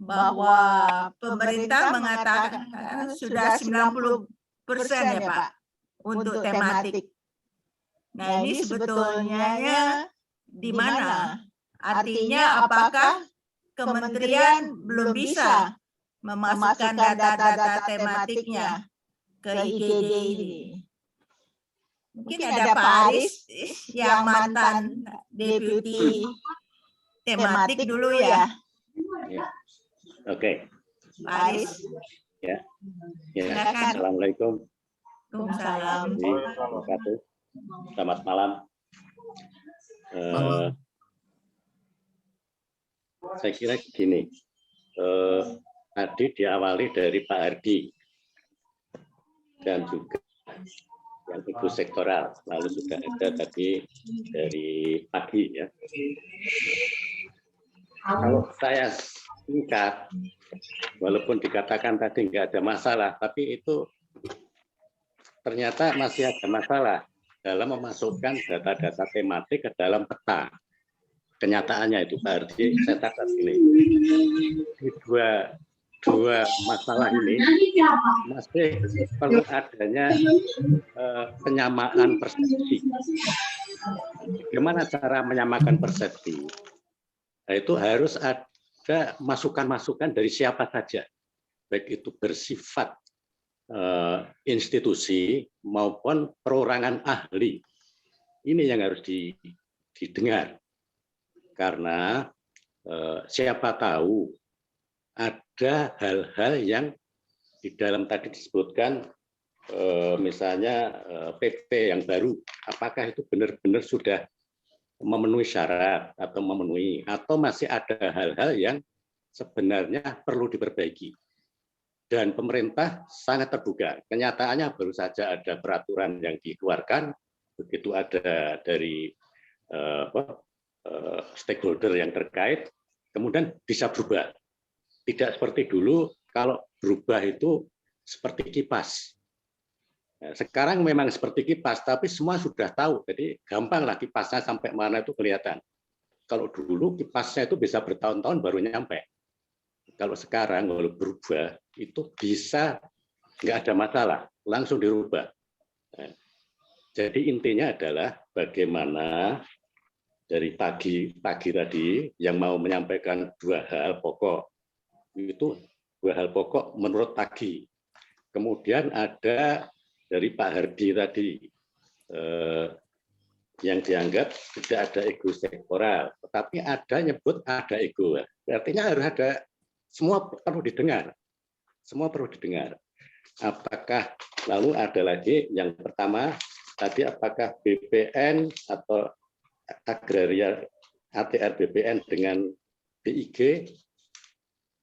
[SPEAKER 1] bahwa pemerintah mengatakan sudah 90% ya Pak untuk tematik. Nah, ini sebetulnya di mana? Artinya apakah kementerian belum bisa memasukkan data-data tematiknya ke IGD ini? Mungkin ada Pak Aris yang mantan deputi tematik dulu ya.
[SPEAKER 11] Oke.
[SPEAKER 1] Pak Aris.
[SPEAKER 11] Ya.
[SPEAKER 1] Silakan.
[SPEAKER 11] Assalamualaikum.
[SPEAKER 1] Waalaikumsalam.
[SPEAKER 11] Selamat malam. Saya kira gini, tadi diawali dari Pak Hardi dan juga yang Ibu sektoral, lalu juga ada tadi dari Pagi ya. Kalau saya singkat, walaupun dikatakan tadi nggak ada masalah, tapi itu ternyata masih ada masalah dalam memasukkan data-data tematik ke dalam peta. Kenyataannya itu Pak Hardi, saya catat ini. Dua masalah ini masih perlu adanya penyamaan persepsi. Bagaimana cara menyamakan persepsi? Nah, itu harus ada masukan-masukan dari siapa saja, baik itu bersifat institusi maupun perorangan ahli. Ini yang harus didengar. Karena siapa tahu ada hal-hal yang di dalam tadi disebutkan, misalnya PP yang baru, apakah itu benar-benar sudah memenuhi syarat atau memenuhi, atau masih ada hal-hal yang sebenarnya perlu diperbaiki. Dan pemerintah sangat terbuka. Kenyataannya baru saja ada peraturan yang dikeluarkan, begitu ada dari stakeholder yang terkait, kemudian bisa berubah. Tidak seperti dulu, kalau berubah itu seperti kipas. Sekarang memang seperti kipas, tapi semua sudah tahu, jadi gampanglah kipasnya sampai mana itu kelihatan. Kalau dulu kipasnya itu bisa bertahun-tahun baru nyampe. Kalau sekarang kalau berubah itu bisa nggak ada masalah, langsung dirubah. Jadi intinya adalah bagaimana dari pagi tadi yang mau menyampaikan dua hal pokok, itu dua hal pokok menurut Pagi. Kemudian ada dari Pak Hardi tadi yang dianggap tidak ada ego sektoral, tetapi ada nyebut ada ego. Artinya harus ada, semua perlu didengar, semua perlu didengar. Apakah lalu ada lagi yang pertama tadi, apakah BPN atau agraria ATR BPN dengan BIG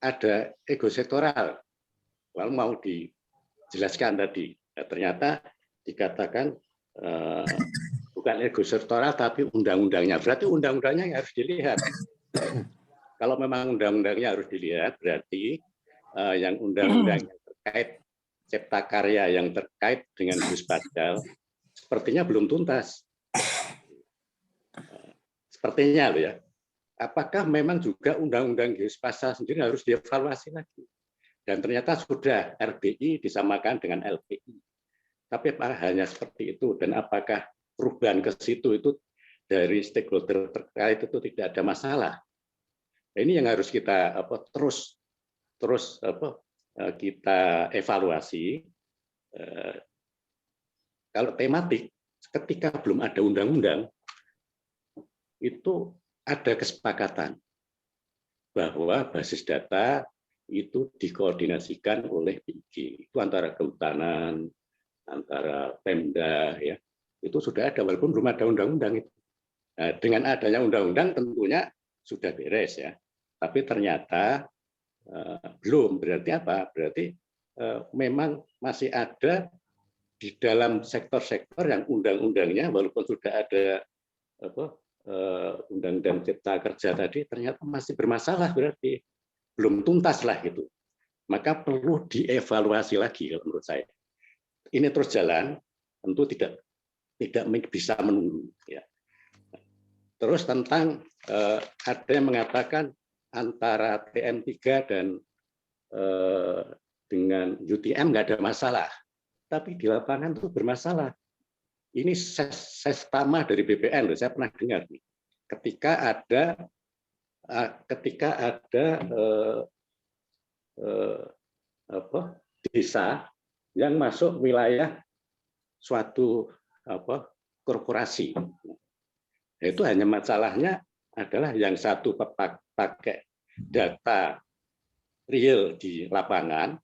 [SPEAKER 11] ada ego sektoral? Lalu mau dijelaskan tadi. Ternyata dikatakan bukan ego sektoral tapi undang-undangnya. Berarti undang-undangnya yang harus dilihat. Kalau memang undang-undangnya harus dilihat, berarti yang undang-undang yang terkait cipta karya yang terkait dengan Geospasial sepertinya belum tuntas. Sepertinya loh ya. Apakah memang juga undang-undang Geospasial sendiri harus dievaluasi lagi? Dan ternyata sudah RBI disamakan dengan LPI. Tapi hanya seperti itu, dan apakah perubahan ke situ itu dari stakeholder terkait itu tidak ada masalah? Ini yang harus kita terus kita evaluasi. Kalau tematik, ketika belum ada undang-undang, itu ada kesepakatan bahwa basis data itu dikoordinasikan oleh BIG. Itu antara kehutanan, antara Pemda, ya itu sudah ada walaupun belum ada undang-undang itu. Nah, dengan adanya undang-undang tentunya sudah beres ya. Tapi ternyata belum. Berarti apa? Berarti memang masih ada di dalam sektor-sektor yang undang-undangnya walaupun sudah ada undang-undang cipta kerja tadi ternyata masih bermasalah, berarti belum tuntas lah gitu. Maka perlu dievaluasi lagi kalau menurut saya. Ini terus jalan, tentu tidak bisa menunggu. Ya. Terus tentang ada yang mengatakan antara TM3 dan dengan UTM nggak ada masalah, tapi di lapangan itu bermasalah. Ini sestama dari BPN, saya pernah dengar nih. Ketika ada desa yang masuk wilayah suatu korporasi. Itu hanya masalahnya adalah yang satu pakai data real di lapangan,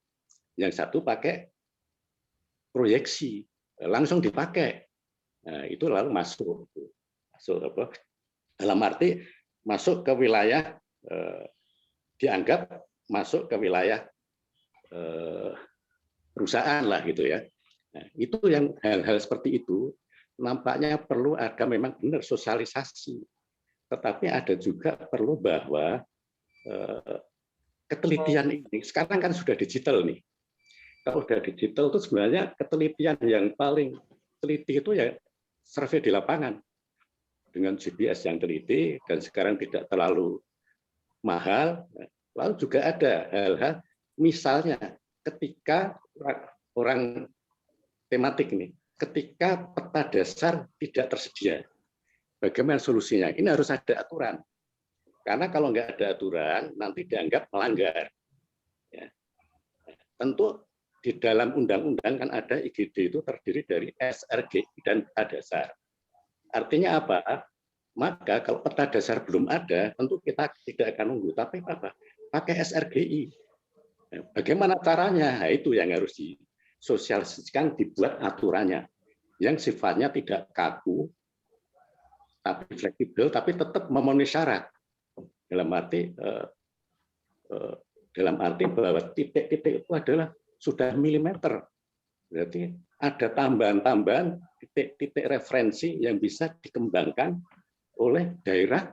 [SPEAKER 11] yang satu pakai proyeksi, langsung dipakai. Nah, itu lalu masuk dalam arti masuk ke wilayah dianggap masuk ke wilayah perusahaan lah gitu ya. Nah, itu yang hal-hal seperti itu nampaknya perlu ada memang benar sosialisasi, tetapi ada juga perlu bahwa ketelitian ini sekarang kan sudah digital nih. Kalau sudah digital itu sebenarnya ketelitian yang paling teliti itu ya survei di lapangan dengan GPS yang teliti dan sekarang tidak terlalu mahal. Lalu juga ada hal-hal misalnya ketika orang tematik ini, ketika peta dasar tidak tersedia, bagaimana solusinya? Ini harus ada aturan. Karena kalau nggak ada aturan, nanti dianggap melanggar. Ya. Tentu di dalam undang-undang kan ada IGD itu terdiri dari SRGI dan peta dasar. Artinya apa? Maka kalau peta dasar belum ada, tentu kita tidak akan nunggu. Tapi apa? Pakai SRGI. Bagaimana caranya? Nah, itu yang harus disosialisasikan, dibuat aturannya yang sifatnya tidak kaku, tapi fleksibel, tapi tetap memenuhi syarat. Dalam arti bahwa titik-titik itu adalah sudah milimeter. Berarti ada tambahan-tambahan titik-titik referensi yang bisa dikembangkan oleh daerah,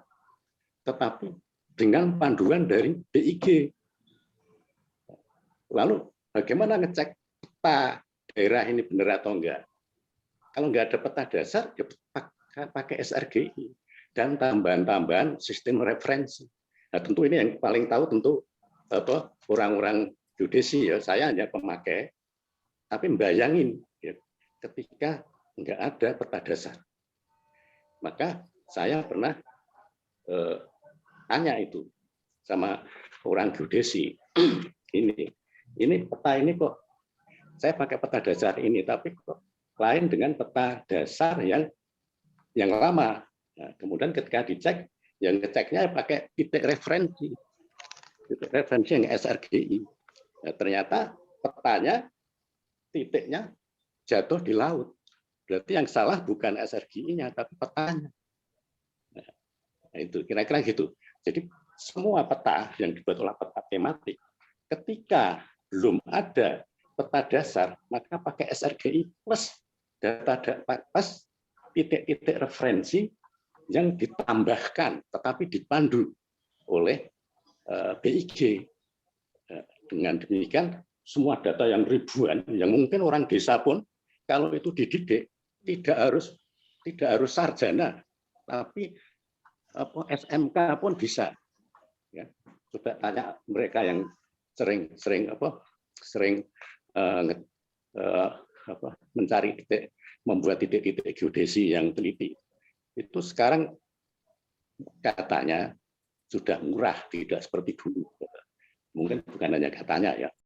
[SPEAKER 11] tetapi dengan panduan dari BIG. Lalu bagaimana ngecek peta daerah ini benar atau enggak? Kalau enggak ada peta dasar, ya pakai SRGI dan tambahan-tambahan sistem referensi. Nah, tentu ini yang paling tahu tentu orang-orang geodesi ya. Saya hanya pemakai, tapi bayangin ya, ketika enggak ada peta dasar. Maka saya pernah tanya itu sama orang geodesi, ini peta ini kok saya pakai peta dasar ini, tapi kok lain dengan peta dasar yang lama. Nah, kemudian ketika dicek, yang ngeceknya pakai titik referensi yang SRGI. Nah, ternyata petanya titiknya jatuh di laut. Berarti yang salah bukan SRGI-nya, tapi petanya. Nah, itu kira-kira gitu. Jadi semua peta yang dibuat oleh peta tematik, ketika belum ada peta dasar, maka pakai SRGI plus data plus titik-titik referensi yang ditambahkan, tetapi dipandu oleh BIG. Dengan demikian, semua data yang ribuan, yang mungkin orang desa pun kalau itu dididik tidak harus sarjana, tapi SMK pun bisa. Ya, coba tanya mereka yang sering mencari titik, membuat titik-titik geodesi yang teliti. Itu sekarang katanya sudah murah, tidak seperti dulu. Mungkin bukan hanya katanya ya,